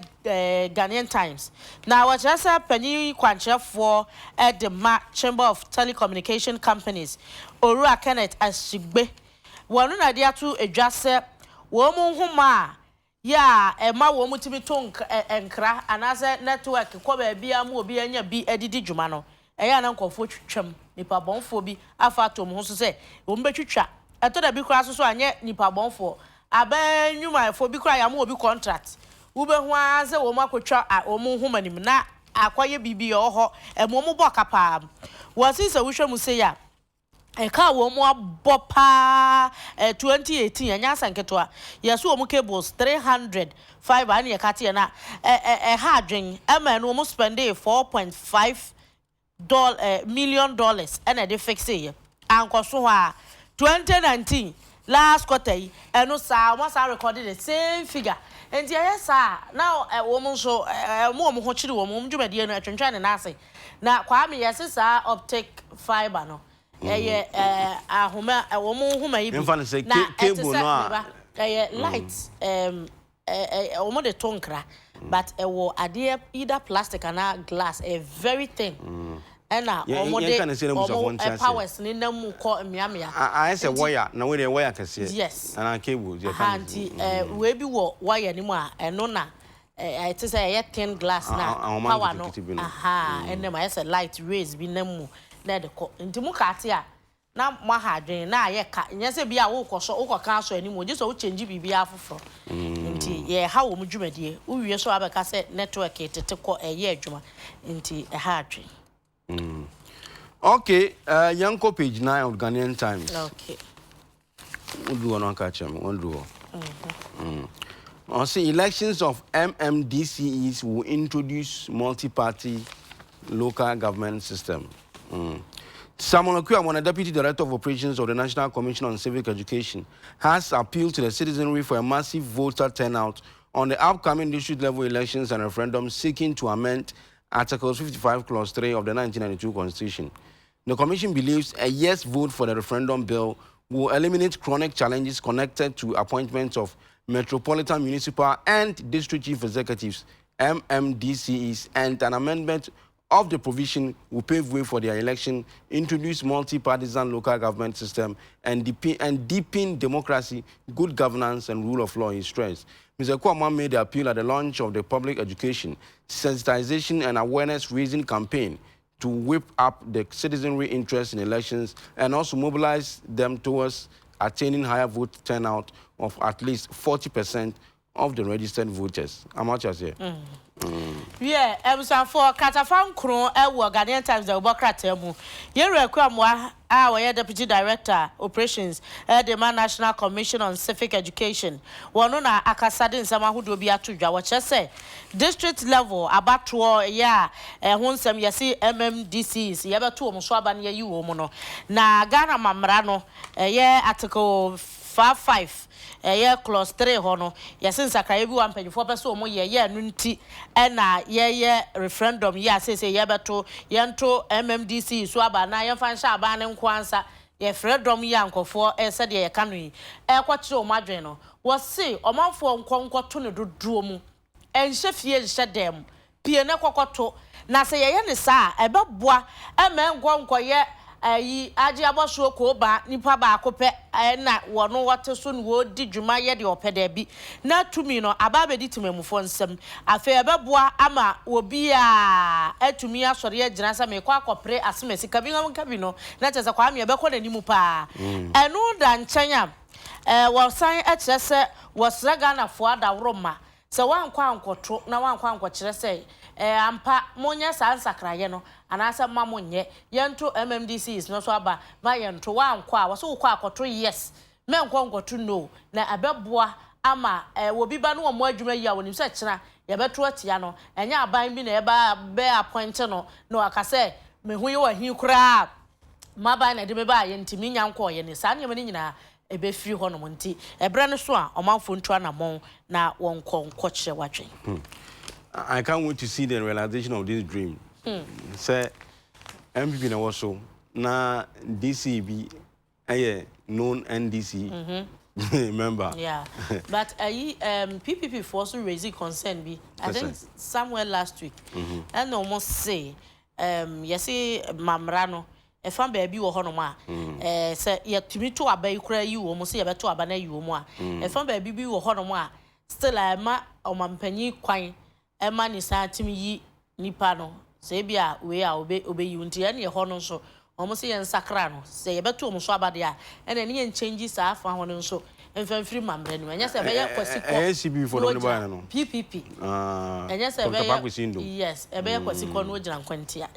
Ghanaian Times na wa chasa pani kwanchefo the Chamber of Telecommunication Companies Orua Kenneth Ashigbe wonu na dia to adwase wo mu huma ya ema wo mu timi to enkra anase network ko ba bia mu obi anya bi edidi dwuma no eya na nkofo twetwam nipa bonfo bi afa to mu so se wo mbetwetwa eto da bi kura so anye nipa bonfo abanwuma fo bi kura ya mu obi contract ube hu aze wo makotwa wo mu huma nim na akwaye bibi oho emo mu bokapa wasisa wohwe mu se ya eka wo mu abopa 2018 anya sanketwa yeso wo mu cables 300 fiber ani ekate na ha adwen ema no mu spend $4.5 million and a de fixe ye ankoso ho a 2019 last quarter eno sa almost recorded the same figure and yes now a woman so mo ho chiri wo mo dwumade no atwentwa ne na ase na kwa me yes sa optic fiber no ahoma wo mo homa yi na cable no light wo mo de tonkra but wo ade either plastic and glass a very thin ena omode powers ni namu ko miamia I say wire na we dey wire kese yes and cable je anti we bi wo wire ni mu a eno na it is a thin glass na power no ene ma yes light rays bi namu na de ko nti mu ka ate a na ma ha adwen na ye ka nyese bi a wo koso wo kan so ani mu je so wo change bibia afoforo nti ye ha wo mu dwumadie wo wie so abeka se network tete ko eye adwuma nti ha adwen okay yanko page 9 of Ghanaian Times okay we'll do one catch him we'll do on see elections of MMDCEs will introduce multi-party local government system. Samuel Okuamona, Deputy Director of Operations of the National Commission on Civic Education, has appealed to the citizenry for a massive voter turnout on the upcoming district-level elections and referendums seeking to amend Articles 55 Clause 3 of the 1992 Constitution. The Commission believes a yes vote for the referendum bill will eliminate chronic challenges connected to appointments of Metropolitan Municipal and District Chief Executives, MMDCEs, and an amendment of the provision will pave way for their election, introduce multi-partisan local government system, and deepen democracy, good governance, and rule of law, he stressed. Mr. Kwama made the appeal at the launch of the public education, sensitization, and awareness-raising campaign to whip up the citizenry interest in elections and also mobilize them towards attaining higher vote turnout of at least 40% of the registered voters. How much is it? Yeah, for Katafan Kron, Ghanaian Times, the Obokratemu. Here, our Deputy Director, Operations, the National Commission on Civic Education. Wanona Akasadin Samahudu Biatuja, what you say? District level, about 2 yeah, Hunsam Yasi MMDCs, Yabatu Muswaban Yayu Mono. Na Ghana Mamrano, Article 55. Clause 3 hono yasin sakaye bi 1.4 person mo ye nunti na ye referendum ya say ye beto yento MMDC so aba na ye fan sha aba ne nkwansa ye referendum ya nkofo said ye ka no yi kwakire o madwen no wo se omanfo nkonkoto ne doduo mu enhye fie nhye dem pie ne kokoto na se ye ne sa ebeboa nkonkoye ayi aji aboso ko ba nipa ba akope na wono wote so no wo di dwuma ye de opeda bi na tumi no aba di timamufo nsem afa ebeboa ama obi a atumi asore ye gina sa me kwa akopre asemesi kabi no na tese kwa me ebekọ na nimu pa enu da nkyanya was sign at was Ragana for the Roma. So one quanquo, no one quanquo, say, ampa, Monia Sansa Crayeno, and answer Mamunye, young to MMDC is not so bad, my young to one qua was so quack or 3 years. Men quanquo to know, na a bebois, ama, will be banu or more jumeya when you search na, ya better tiano, and ya bind me a bear appointed no, I can say, me who you are, you crab. My band at the baby and Timmy Yanko and his son, Yamanina, a be few honomonti, a brand swan, or mount Funtran among now one call coach watching. I can't wait to see the realization of this dream. Say, MPP also na DCB, known NDC member. Yeah, but PPP force raising concern be. I think somewhere last week, and almost say, yes, Mamrano. If I'm baby or honoma, say, yet to me to obey you almost see about to abandon you more. If I'm baby or honoma, still I am or mampenny quine, a man is to me nipano. Say, be a way I obey you into any honor so almost see and sacrano. Say about two almost abadia, and any changes are found so. And free mamma, and yes, I SCB for the PPP. And yes, yes, a bear was equal and quintia.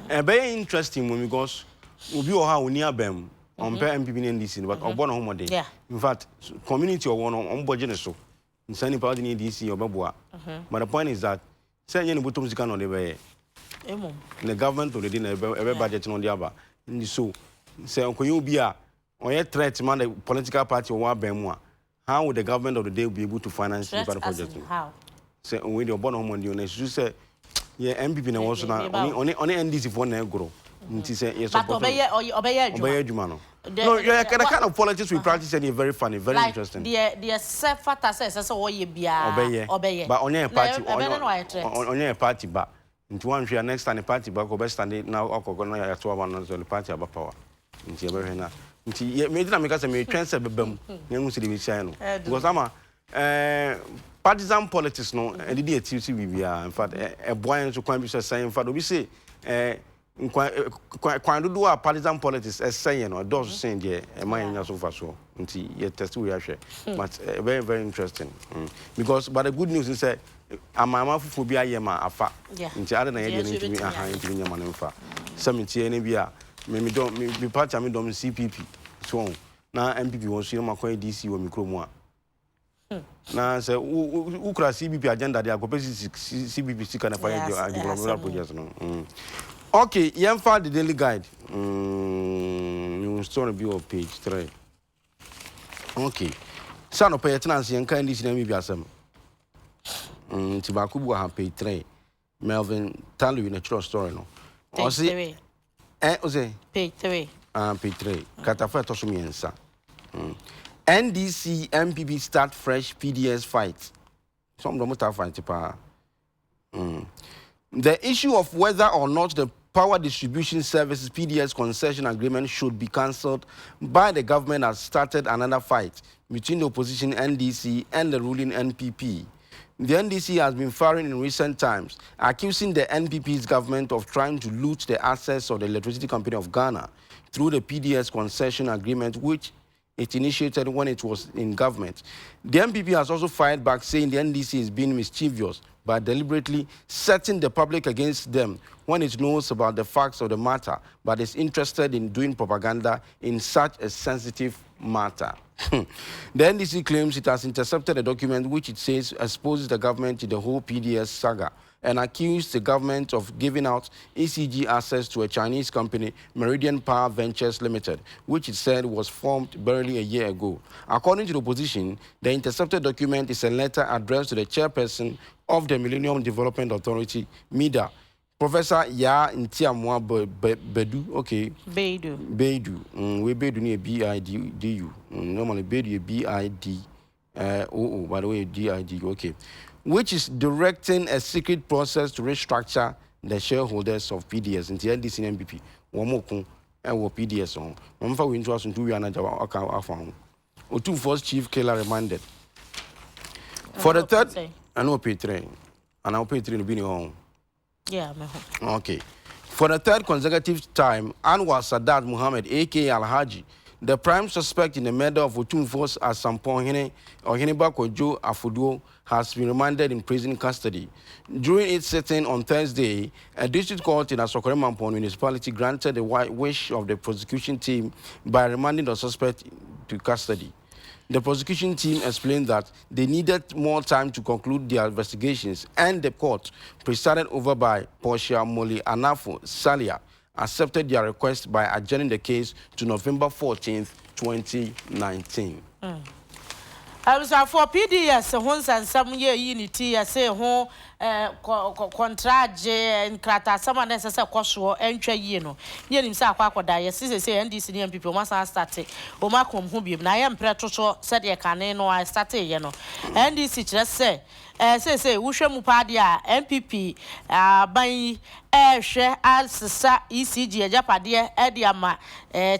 A very interesting when because we be how near them on MPP in this, but on one home day. In fact, community or one on budget so in sending part in DC or Babua. But the point is that send any bottoms can on the way. The government already never budget on the other. And so, say, Uncle you be a or yet threat man the political party or one bemwa. How would the government of the day be able to finance the project? How? Say when you're born home on you say yeah MPP na also na only NDC for na grow. Nti say yes but obey Jumano. No, yeah, the kind of politics we practice and very funny, very interesting. The self factor says so we be obey. But on your party on your party but into one year next time the party back over stand now or go na to one the party about power. Nti very na nti me did make us me transfer bebam na hu se dey shine no because ama partisan politics no e dey TC bibia in fact e boy so kwan bi say in fact obi say kwan do partisan politics say no does say there e man nya so far so nti ye test we ahwe but very very interesting because but the good news is say amama fufu bi ayema afa nti ade na ye dey ntimi ntimi nya man mfa samiti ene bia me party me dom CPP so na MPP won so ma kwa DC wo mikro mu a na say ukra CPP agenda dey akopesi CPP sika na fire development project no okay yem fa the daily guide you story be on page 3 okay sano pay tenancy en kan DC na mi bi asem ti ba kubu ha page 3 Melvin Talu in a true story no o see Ose page 3. Page 3. Katafa to sumiensa. NDC MPP start fresh PDS fight. Some don't fight pa. The issue of whether or not the Power Distribution Services PDS concession agreement should be cancelled by the government has started another fight between the opposition NDC and the ruling NPP. The NDC has been firing in recent times, accusing the NPP's government of trying to loot the assets of the Electricity Company of Ghana through the PDS concession agreement, which it initiated when it was in government. The NPP has also fired back, saying the NDC is being mischievous by deliberately setting the public against them when it knows about the facts of the matter, but is interested in doing propaganda in such a sensitive matter. The NDC claims it has intercepted a document which it says exposes the government to the whole PDS saga and accused the government of giving out ECG assets to a Chinese company, Meridian Power Ventures Limited, which it said was formed barely a year ago. According to the opposition, the intercepted document is a letter addressed to the chairperson of the Millennium Development Authority, MIDA, Professor Ya Ntiamwa Bedu, okay. Bedu. We Bedu near B-I-D-U. Normally Bedu B-I-D-O-O, by the way, D-I-D, okay. Which is directing a secret process to restructure the shareholders of PDS. In the NDC and MPP, one more PDS on. One for winter was into Yanaja account. O2 first Chief Killer reminded. For the third, I know pay 3. And I'll pay 3 to be home. Yeah, okay. For the third consecutive time, Anwar Sadat Muhammad, a.k.a. Al-Haji, The prime suspect in the murder of Otumfuo's Asampon Oheniba Kojo Afuduo has been remanded in prison custody. During its sitting on Thursday, a district court in Asokore Mampong municipality granted the wish of the prosecution team by remanding the suspect to custody. The prosecution team explained that they needed more time to conclude their investigations, and the court, presided over by Portia Moli Anafo Salia, accepted their request by adjourning the case to November 14th, 2019. I was for PDS, once and some year unity, I say, home, contract, and crata, someone necessary cost entry, you know. Near himself, I say, and these Indian people must have started. Omakum, whom you, I am pretty said, I can know I started, you know. And this is just say, Usha Mupadia, MPP, by share as ECG, Japadia, Ediama,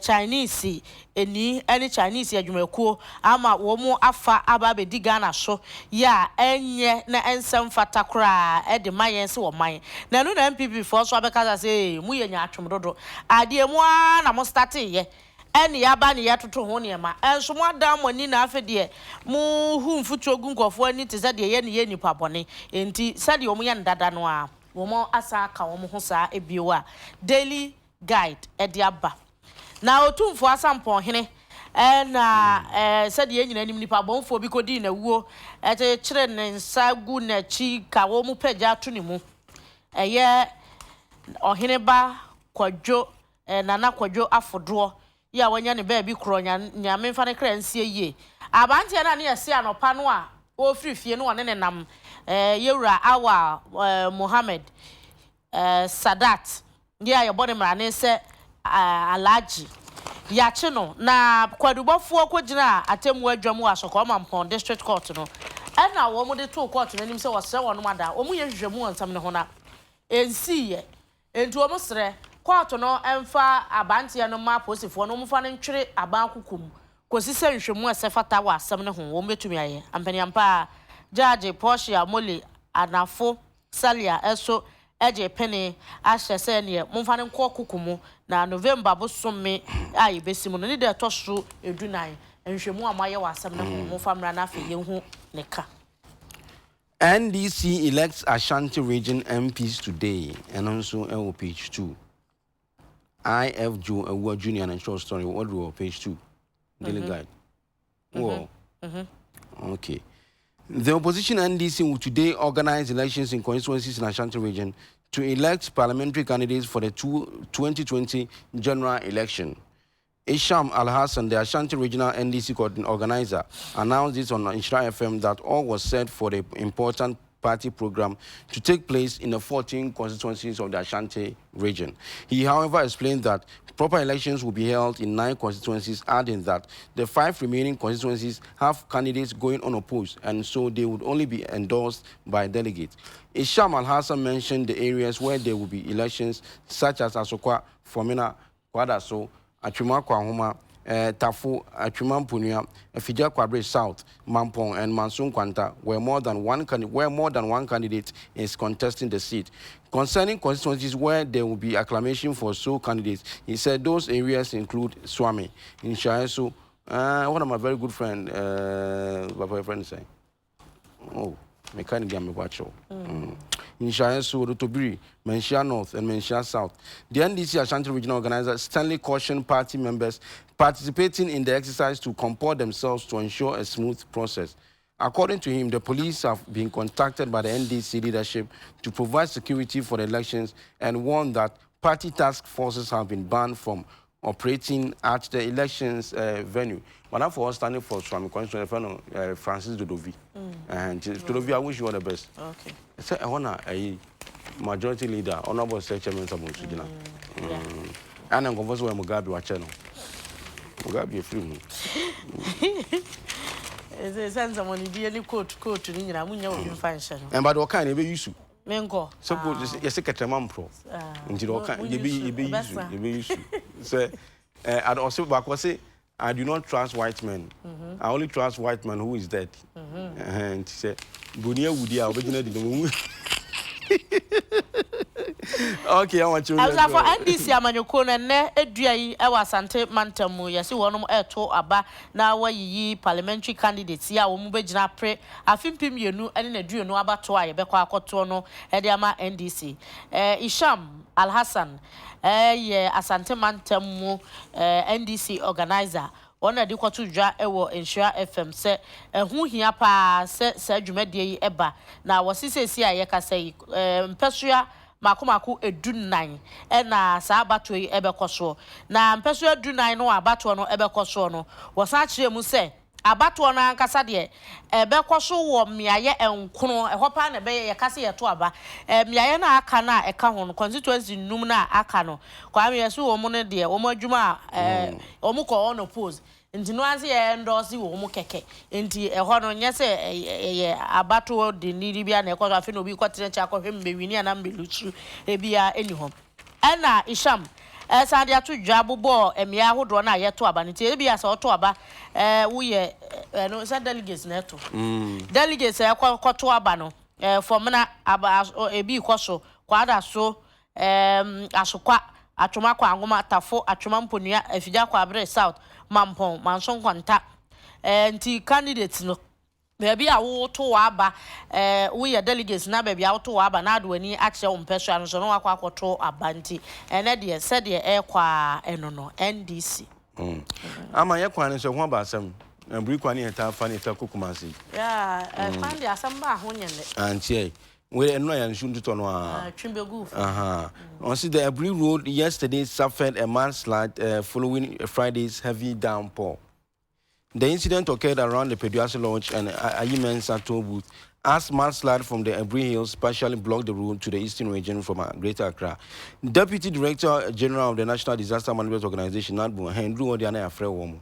Chinese, any Chinese, Yajumeku, Ama, Womo, Afa, Ababe, Digana, so, ya, enye, na ensem fatakra, Eddie Mayens or mine. Now, no MPP for so because I say, Muya Chumrodo, I dear one, I must start ye. Any abani ya tutu honiema and so one damn when in afedie mu whom fuchogun of one it is that the yen paponi enti said your muyan dadanoa womo asaka hosa ebiwa daily guide ediaba now two for some point hene and said the yen nipa bon for because din a wo at a children and sagu na chi ka womu peja tunimu a year or hineba kwajo nana kwajo afodo ya wanya ne baby kronya nyame fa ne kransie ye abantie na ne yesi anopa no a o frifie no ne nam yewura awa Mohammed Sadat ya ye body mra ne se alaji ya che no na kwadubofo kwogina atemu adwamu asoko Mampong district court no na wo mo de to court no nim se wo sre wono mada wo mo ye hwehwemu ansam ne ho na ensi ye entu wo mo sre court no emfa abantia no ma posifo no mfa ne ntwere abankukum kosi se nhwemu asefata wa asem ne ho wo metumi aye ampani ampa judge Portia Moli Anafo Salia eso eje pene ahye se ne mfa ne nko kukumu na November bosomme ayi besimu no ne de toso edunan nhwemu amaye wa asem ne ho mfa mra na afi ye hu ne ka. NDC elects Ashanti region MPs today, and also on page 2. IF Joe Junior and short story. What do we page 2? Daily guide. Whoa. Okay. The opposition NDC will today organize elections in constituencies in Ashanti region to elect parliamentary candidates for the 2020 general election. Isham Al-Hassan, the Ashanti regional NDC organizer, announced this on Nsroma FM that all was set for the important party program to take place in the 14 constituencies of the Ashanti region. He, however, explained that proper elections will be held in 9 constituencies, adding that the 5 remaining constituencies have candidates going unopposed, and so they would only be endorsed by delegates. Isham Al-Hassan mentioned the areas where there will be elections, such as Asokwa, Fomena, Kwadaso, Atwima Kwahoma, Tafu, Atwima Mpunia, Fija Kwabre South, Mampong, and Mansun Kwanta, where more than one candidate is contesting the seat. Concerning constituencies where there will be acclamation for sole candidates, he said those areas include Swami, in Shaeso, one of my very good friend, my boyfriend saying, oh, mechanic game watch. In Shaeso, Rotobiri, Menchia North, and Menchia South. The NDC Ashanti regional organizer Stanley cautioned party members participating in the exercise to comport themselves to ensure a smooth process. According to him, the police have been contacted by the NDC leadership to provide security for the elections and warned that party task forces have been banned from operating at the elections venue. But I'm for standing for Swami Constitution, Francis Dodovi. And Dodovi, I wish you all the best. Okay. So I want a majority leader, honorable chairman of Musujina. And I'm going to go to Mugabe wa channel. Mugabe is free. It's a someone in the court to me. I'm going to function. And by what kind of use you? Mengo. So good, yes, secretary Mampro. Until all kind, you be used. So, I'd also back was say, I do not trust white men. I only trust white men who is dead. And he said, Bunia Woody, originally the Okay, I want you. As for NDC amanyoko na ne edua yi e wasante mantamu yesi wonom eto aba na wayi parliamentary candidates ya wo mu begina pre afimpim yenu ene na duo no abato a ye bekọ akoto no e de ama NDC Isham Alhassan ye asante mantamu NDC organizer ona di kwato dwa ewo Nsroma FM se hu hia pa se adwumadie yi eba na wosisesi a ye kasa yi mpesua makomako edunan na sa abato yi ebekoso na mpeso edunan no abato no ebekoso no wosan kire mu se abato no ankasa de ebekoso wo miaye enkono ehopa na be ye kase ye to aba miaye na aka na eka ho no constituency num na aka no kwa me yeso wo mu ne de wo mu adwuma wo mu ko on oppose nti no anse ye endorse wo mu keke nti eho no nyese ye abato de niri bia na ekoso afi no bi kwotire cha akohwe mbewini ana mbeluchu ebia eni ho ena Isham sande atu dwa bobo emia hodo na ye to aba nti ebia se oto aba wo ye no sa delegates na to delegates e kwato aba no formna aba ebi koso kwada so asokwa atwoma kwa angoma tafo atwoma mponua afija kwa abre south mampon manson kwanta nti candidates no baby a wo to aba wo ye delegates na baby a wo to aba na ado ani ache wo mpeso ano so no akwa akoto aba nti ene de se de kwa eno no NDC ama ye kwa ne so ho ba asem abri kwa ne eta fa ne eta kokumasi ya kwa de asem ba ho nyene antie we no ya nsu ntuto no a Twimbegu on see the Abri Road yesterday suffered a landslide following Friday's heavy downpour. The incident occurred around the Peduasi Lodge and Ayimensa toll booth as landslide from the Abri Hills partially blocked the road to the eastern region from Greater Accra. Deputy Director General of the National Disaster Management Organization, Nadbu Hendru Odiane Afrewomu.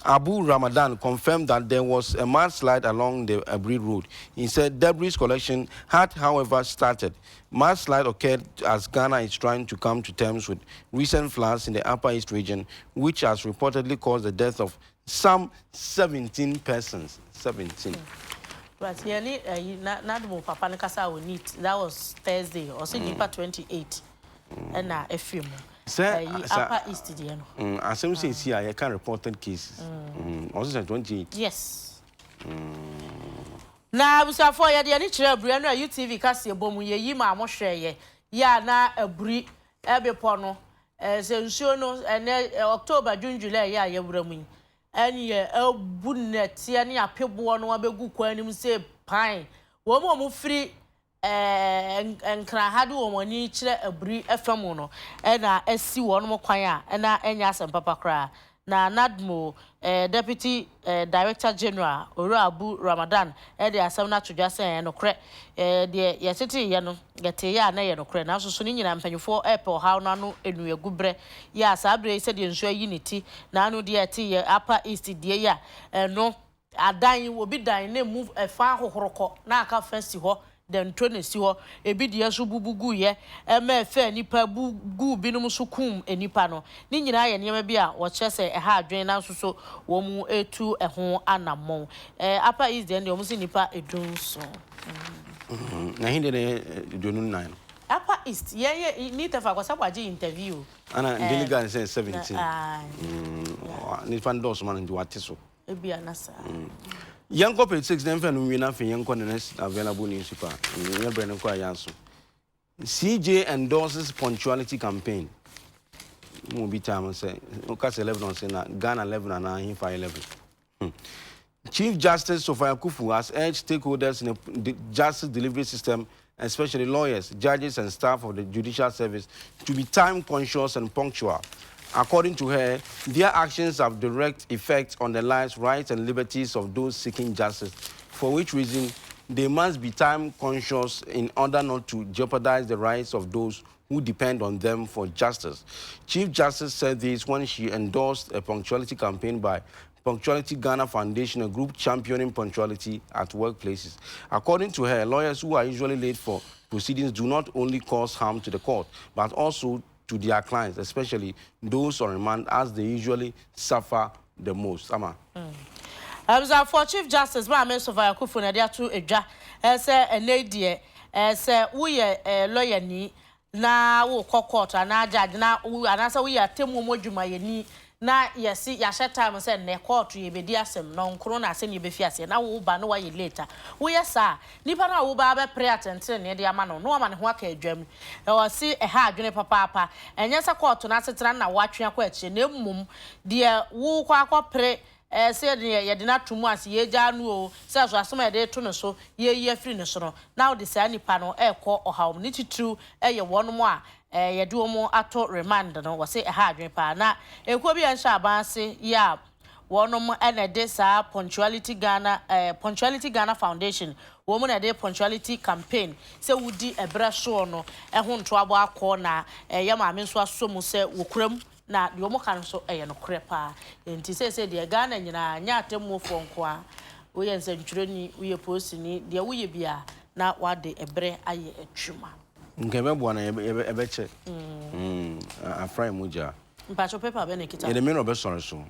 Abu Ramadan confirmed that there was a landslide along the Abri Road. He said debris collection had, however, started. Landslide occurred as Ghana is trying to come to terms with recent floods in the Upper East region, which has reportedly caused the death of some 17 persons. 17. But that was Thursday, or Nipa 28, and a film. Upper East Diano. As some say, here, I can reported cases. Also, 28. Yes. Now, Mr. Foya, the Anichra Brianna UTV Cassia Bomu, ye ma moshe, ya na a bri, ebe pono, Sensiono, and October, June, July, ya Yabrami. And ye el bunnet, Tiani, a people one, wabe when him say pine. Woman free. Nkra hadu omani chire abri FM no na asi won mo kwan a na enya asem papa kra na Nadmo Deputy Director General Abu Ramadan de asem na todwa sen no kre de yesete ye no gete ya na ye no kre na so ni nyina mpanyufo epe ha no anu enu egubre ya sabre se de nso unity na anu de ete ye Upper East de ya no adan wo bi dan na move efa hohoroko na aka festi ho den tone si ho ebi de so bubugu ye ema fe nipa bugu binum so kum enipa no ni nyina ye niam bia wo kyese ha adwen na so wo mu etu eho anamon Upper East den de wo si nipa edunso na hinde de donu 9 Upper East ye ni tafa kwa sababu aje interview ana delegate say 17 ni fan dos man ndi wateso ebi anasa Yanko page 6 then fan we na fin yanko the next available newspaper. Never kwa yanso. CJ endorses punctuality campaign. Mo bi time say Okas 11 on say na Ghana 11 and na Himfa 11. Chief Justice Sofia Kufu has urged stakeholders in the justice delivery system, especially lawyers, judges and staff of the judicial service, to be time conscious and punctual. According to her, their actions have direct effect on the lives, rights, and liberties of those seeking justice, for which reason they must be time conscious in order not to jeopardize the rights of those who depend on them for justice. Chief Justice said this when she endorsed a punctuality campaign by Punctuality Ghana Foundation, a group championing punctuality at workplaces. According to her, lawyers who are usually late for proceedings do not only cause harm to the court, but also to their clients, especially those on remand, as they usually suffer the most. Ama. For Chief Justice, my Sofia Kufu na dia to edwa say enedie say we lawyer ni na wo court na judge na anasa we atemu modwuma ye ni na yesi ya time say na court ye bedi asem no nkro na ase ne be fiase na wo ba no wa ye later wo yesa nipa na wo ba be pray attention ne de ama no no ama ne ho aka adwam o si ha adwene papa enye sa court na asetena na watwe akwa achi na mmom de wo kwa akwa pray say ye de na tumu ase ye gya no o say so asoma ye de to no so ye free no so no now de say nipa no ekọ ohawm ni titru ye wono a ye de omo ato remand no wo say ha adwen pa na ekwo bi ansha abanse ya wono mo na de sa punctuality Ghana Foundation wo mo na de punctuality campaign say wudi ebre so no ho nto abo akọ na ye maame nso asomu say wokuram na de omo kan so no krepa enti say de Ghana nyina nya atemu fonko a wo ye nsantwureni wo ye posini de wo ye bia na wade ebre aye atwuma nkebe bo na ebe che afrai muja mpacho paper be ne kita the mirror be sorry so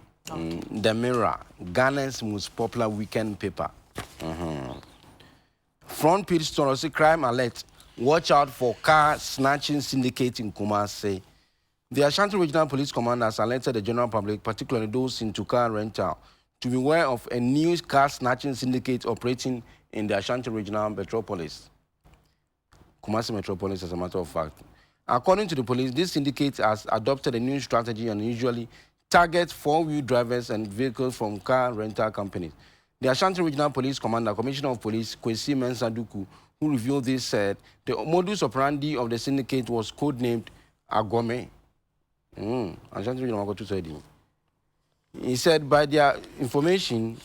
the Mirror, Ghana's most popular weekend paper. Front page story say crime alert, watch out for car snatching syndicate in Kumasi. The Ashanti Regional Police Command has alerted the general public, particularly those into car rental, to be aware of a new car snatching syndicate operating in the Ashanti Regional Metropolis. Kumasi Metropolis, as a matter of fact. According to the police, this syndicate has adopted a new strategy and usually targets four-wheel drivers and vehicles from car rental companies. The Ashanti Regional Police Commander, Commissioner of Police, Kwesi Mensah-Duku, who revealed this, said the modus operandi of the syndicate was codenamed Agome. Ashanti Regional said he said by their information,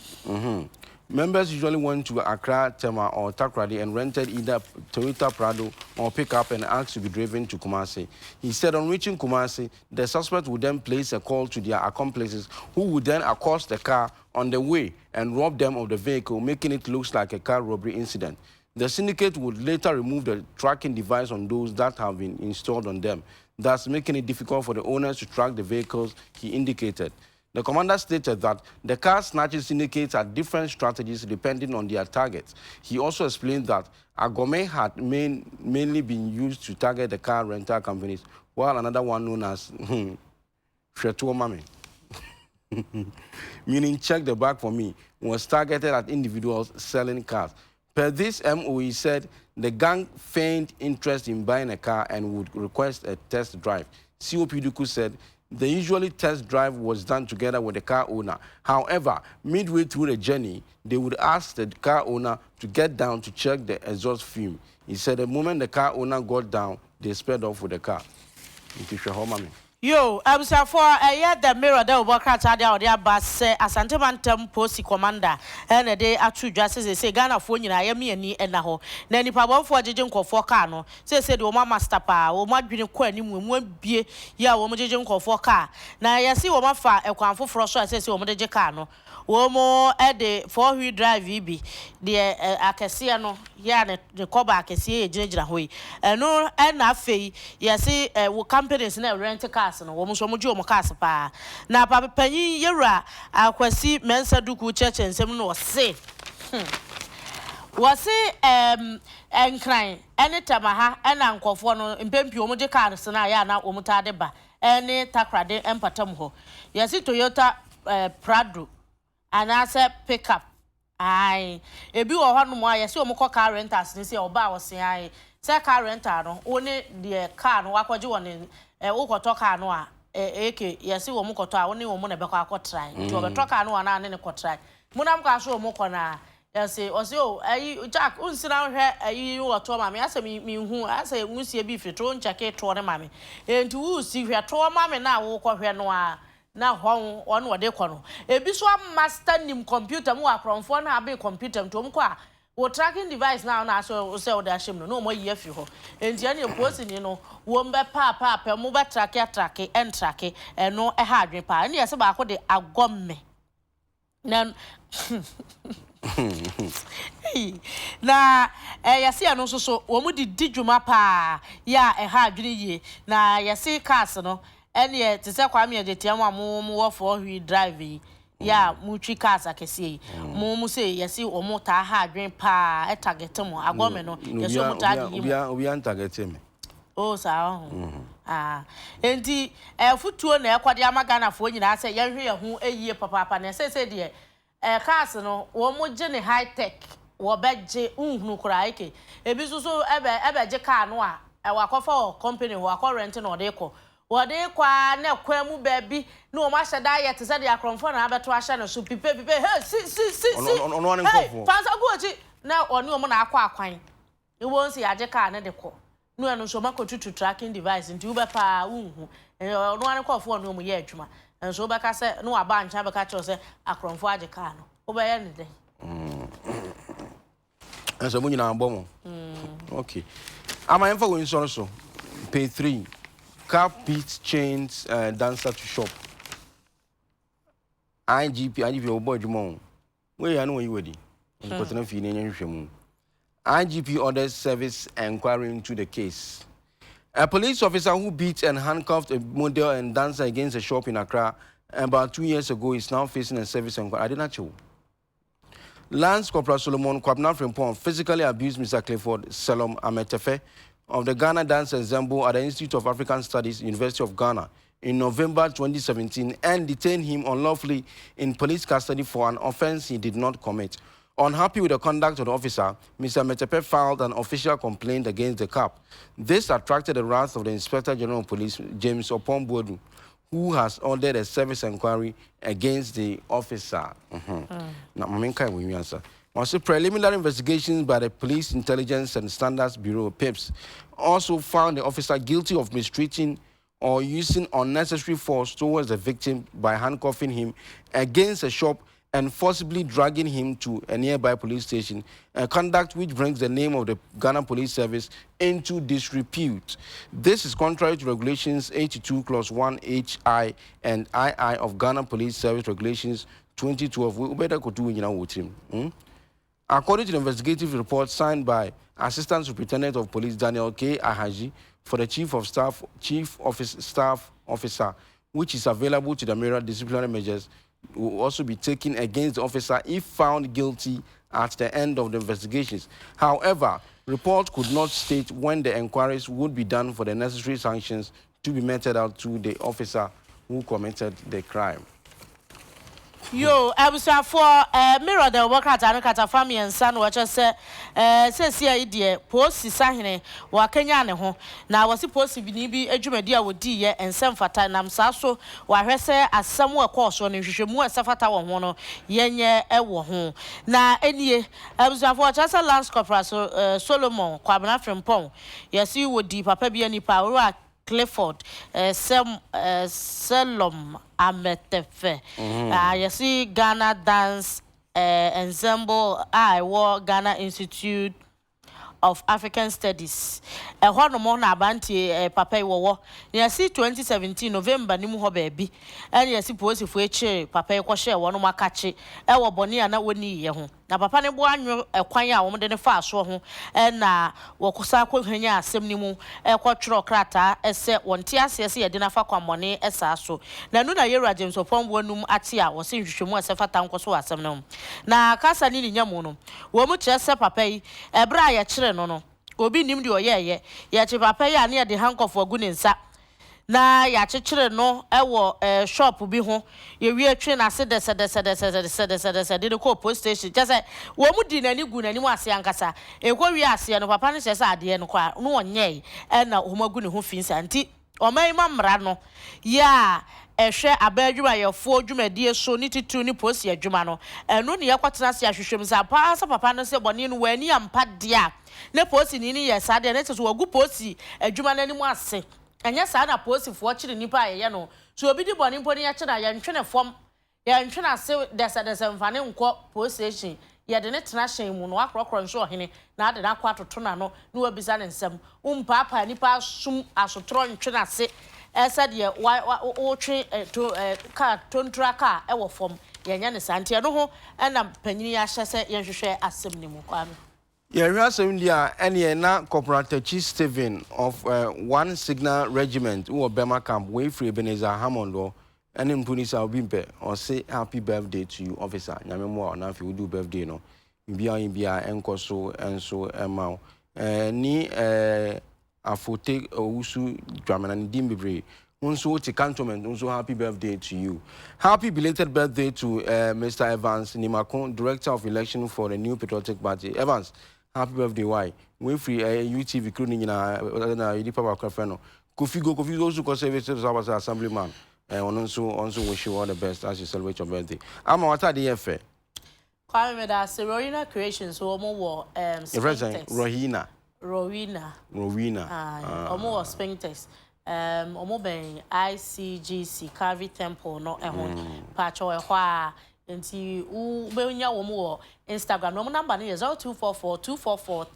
members usually went to Accra, Tema, or Takrady and rented either Toyota Prado or pickup and asked to be driven to Kumasi. He said on reaching Kumasi, the suspect would then place a call to their accomplices who would then accost the car on the way and rob them of the vehicle, making it look like a car robbery incident. The syndicate would later remove the tracking device on those that have been installed on them, thus making it difficult for the owners to track the vehicles, he indicated. The commander stated that the car snatching syndicates had different strategies depending on their targets. He also explained that Agome had mainly been used to target the car rental companies, while another one known as Shetuo Mame, meaning check the bag for me, was targeted at individuals selling cars. Per this MOE said the gang feigned interest in buying a car and would request a test drive. COP Duku said the usually test drive was done together with the car owner. However, midway through the journey, they would ask the car owner to get down to check the exhaust fume. He said the moment the car owner got down, they sped off with the car. Yo, I was for the Mirror that will work out there, but say Asante Bantam Post Commander, and a day at 2 justices say Ghana for you, I am me and Naho. Nanny Pabon for Jijunko for Cano, say said, O Mamma Stapa, O Madrin Quenny, won't be ya, O Majunko for car. Now, I see Oma Fa, a quamful frost, I say, O Majacano. Womo at the 4-wheel drive VB, the Acasiano, Yan, the Coba Acasi, Jejra, and no, and I fee, yes, companies never rent a car, and almost Mojo Mocasapa. Now, Papa Penny, Yera, I Kwesi Mensah-Duku Church and Seminole say, was it and crying anytime I have an uncle for no in Pempio Mojacars and I are now Omotadeba, any Takrade and Patamho. Yes, Toyota Prado. And I said, pick up. Aye, a be or one more. I see a car renters, and say, or bow, say, I say car renter, only the car, no, what you want in a walk talk, no, eke, yes, you will only woman about a try. To a talk, no, and a try. Munam Castle Mokona, yes, or so, Jack, won't sit down here, you or to mammy, I say, me who I say, we see a beef, you throw jacket to the mammy. And to see her to mammy now, walk off here no. Na one what they call a biswa master nim computer more from phone have a computer to mqua. What tracking device now so sell the shame no more year for and Jenny posting wombe papa mobile track and track and no a hard pa and yes about what they are gone me. Nan na yasi ano so wo di djuma pa ya a hard ye na yasi cars no. And yet, to say, Kwame, the Tiama Momo for we drive ya muchi cars akese mu say yesi omo ta ha adwen pa e target mo agome no yesi omo ta di yimo obi an target me o sa enti futuo na ekwade amagana fo nyina say yenhwe ye ho eyie papa na say de cars no wo mo je ne high tech wo beje unhunu kura ike ebi so ebe je car no a wakofa company wako rent no de ko wode kwa na kwa mu baby na o ma hyeda ye te se de akromfo na abeto ahye no so pipe hey si ono ane nkofo pansa guochi na oni o mo na akwa akwan e won si aje car ne de ko no eno so makotutu tracking device nti ube pa unhu ono ane nkofo no mo ye adwuma enso ube ka se no aba ancha be ka cho se akromfo aje car no ube ye ne de enso mo nyina agbo mo okay ama enfo go insoro so pay 3 car pit chains dancer to shop IGP obo adwuma we ya no we wedi because na fi na nhwehwemu IGP orders service inquiry into the case. A police officer who beat and handcuffed a model and dancer against a shop in Accra about 2 years ago is now facing a service inquiry. I didn't know. Lance Corporal Solomon Kwabna Frimpong physically abused Mr. Clifford Salom Ametefe of the Ghana Dance Ensemble at the Institute of African Studies, University of Ghana, in November 2017 and detained him unlawfully in police custody for an offense he did not commit. Unhappy with the conduct of the officer, Mr. Metepe filed an official complaint against the CAP. This attracted the wrath of the Inspector General of Police, James Opombodu, who has ordered a service inquiry against the officer. Also, preliminary investigations by the Police Intelligence and Standards Bureau, PIPS, also found the officer guilty of mistreating or using unnecessary force towards the victim by handcuffing him against a shop and forcibly dragging him to a nearby police station, a conduct which brings the name of the Ghana Police Service into disrepute. This is contrary to Regulations 82 Clause 1 HI and II of Ghana Police Service Regulations 2012. We better go to him. According to the investigative report signed by Assistant Superintendent of Police Daniel K. Ahaji for the Chief Staff Officer, which is available to the mirror disciplinary measures will also be taken against the officer if found guilty at the end of the investigations. However, report could not state when the inquiries would be done for the necessary sanctions to be meted out to the officer who committed the crime. Yo, I was for mirror the worker at Anakata family and son, what I said, says here, dear, post Sahine, Wakanyane home. Now was supposed to be a Jumedia with dear and some fata nam sasso, while I say as somewhere course on if you should more safata one, yenye ewo home. Now, any I was for just a Lance Corporal Solomon, Kwabna Frimpong. Yes, you would deep papa be any power. Clifford, Salom Ametefe. You see Ghana Dance Ensemble. I war Ghana Institute of African Studies. A one more Nabanti Papa War. You see 2017 November Nimu baby. And you suppose if we che Papa Quashe one more catchy. Ewa Bonia na woni ye. Na papa ne bo anwo ekwanya wo de ne fa so ho na wokosa kwahanya asem ni mu ekotworo krata ese wonte asese ye de na fa kwamone esa so na nu na yera James Opombo num ate a wo se hwehwemu ase fata nkoso asem no na kasa ni nyamu no wo mu kire se papa yi ebra ya kire no obi nim de oyeye ye che papa yi ane de handcuff agu ne nsa na ya chechire no ewo shop bi ho ye wi atwe na se de de ko post station just say wo mu di nani gu nani mu ase ankasa e ko wi ase no papa ne se ade no kwa no onye na o magu ne ho finsa nti o mai mamra no ya ehwe abadwuma ye fo dwumadie so ni titu ni post ye dwuma no eno ne yakotena se ahwehwem sa pa sa papa no se bone no wani ampa dia ne post ni ye sa de ne se so wagu post adwuma nani mu ase anya sa na posifo chire nipa ayeye no so obi di boni mponi ya chira ya ntwene fom ya ntwene ase desa mfane nko post station ya de ne tena hyen mu no akrokro nso ohene na ade na akwa toto na no na wabisa ne nsam umpapa nipa sum asotro ntwene ase esa de wo twe to ka tontura ka e wo fom ya nya ne sante no ho na panyini ya hyese ye hwehwe asem ni mu kwa Yeah, we have some India and na Corporal Techi Stephen of One Signal Regiment who Bema Camp way free Ebenezer Hamondo and then police will be or say happy birthday to you, officer. Nyamemo, now if you do birthday, no, Bia, enko so, and so, amount. Ni afote usu drama and dimbibre. Also, to cantonment, also happy birthday to you. Happy belated birthday to Mr. Evans Nimakon, Director of Election for the New Patriotic Party. Evans, happy birthday, why? We free UTV including in a Power Cafeno. Kofi also conservative as assemblyman. And also wish you all the best as you celebrate your birthday. I'm what are the FA? Kwame me da Rowena Creations, so more Rowena. Omo Sphinx. Omo ben ICGC Carvey Temple no patcho ehwa enti u be nya wo mo Instagram no number no 0244 244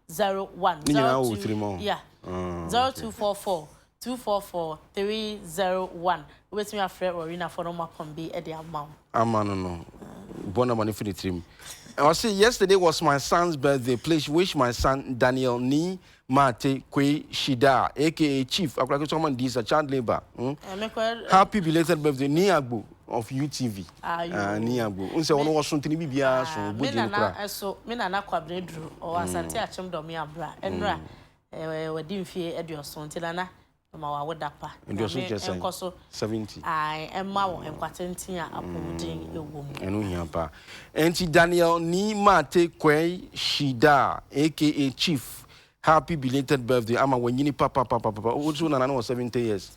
301 yeah 0244 244 301 wait me afre Rowena for no makon be e de amount no bona money for the team. I say yesterday was my son's birthday. Please wish my son Daniel Ni Mate Kwe Shida, aka Chief. I someone this a child labor. Happy belated birthday, Niagbo of UTV. Niagbo. Unse ono was something bibia so bodi nukra. So me na na kwabredru o asante achim do me abra. Enra wadi mfie edu so ntilana ma wa wodapa. Ndio so chese 70. Emma wo enkwatenten a apodin ewom. Enu hia pa. Enti Daniel Ni Mate Kwe Shida, aka Chief. Happy belated birthday. I'm a when papa. Also, Nana was 70 years.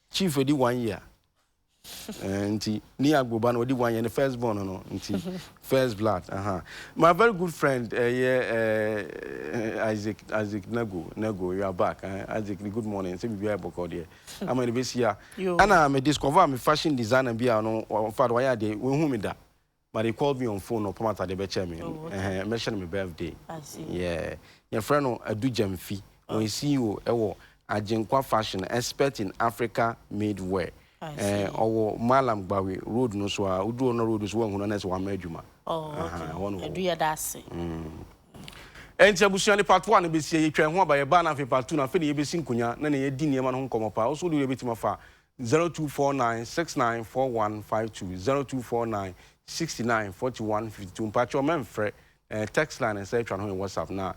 Chief, we did 1 year. And near Goban, we did 1 year. The first born, no, first blood. My very good friend, Isaac Nego, you are back. Isaac, good morning. Say we are back here. I'm in the base here. And I discover I'm a fashion designer. Be no, father, why are they? We that. But they called me on phone or Pomata de Bechemin. Mentioned my birthday. I see. Yeah. Your friend Adu Jamfi. When you see you, Ajenkwa fashion expert in Africa made wear. Or Malam Bawi road no so Udu on the road is one who knows one majuma. Oh, do you that's and Jabusiani part 1 be say you can by a banner of part 2 and finish be sinkunya, none a dinner man home come up. Also do a bit of 0249 694152 0249 69 41 52. Patch your man, text line and say, WhatsApp now.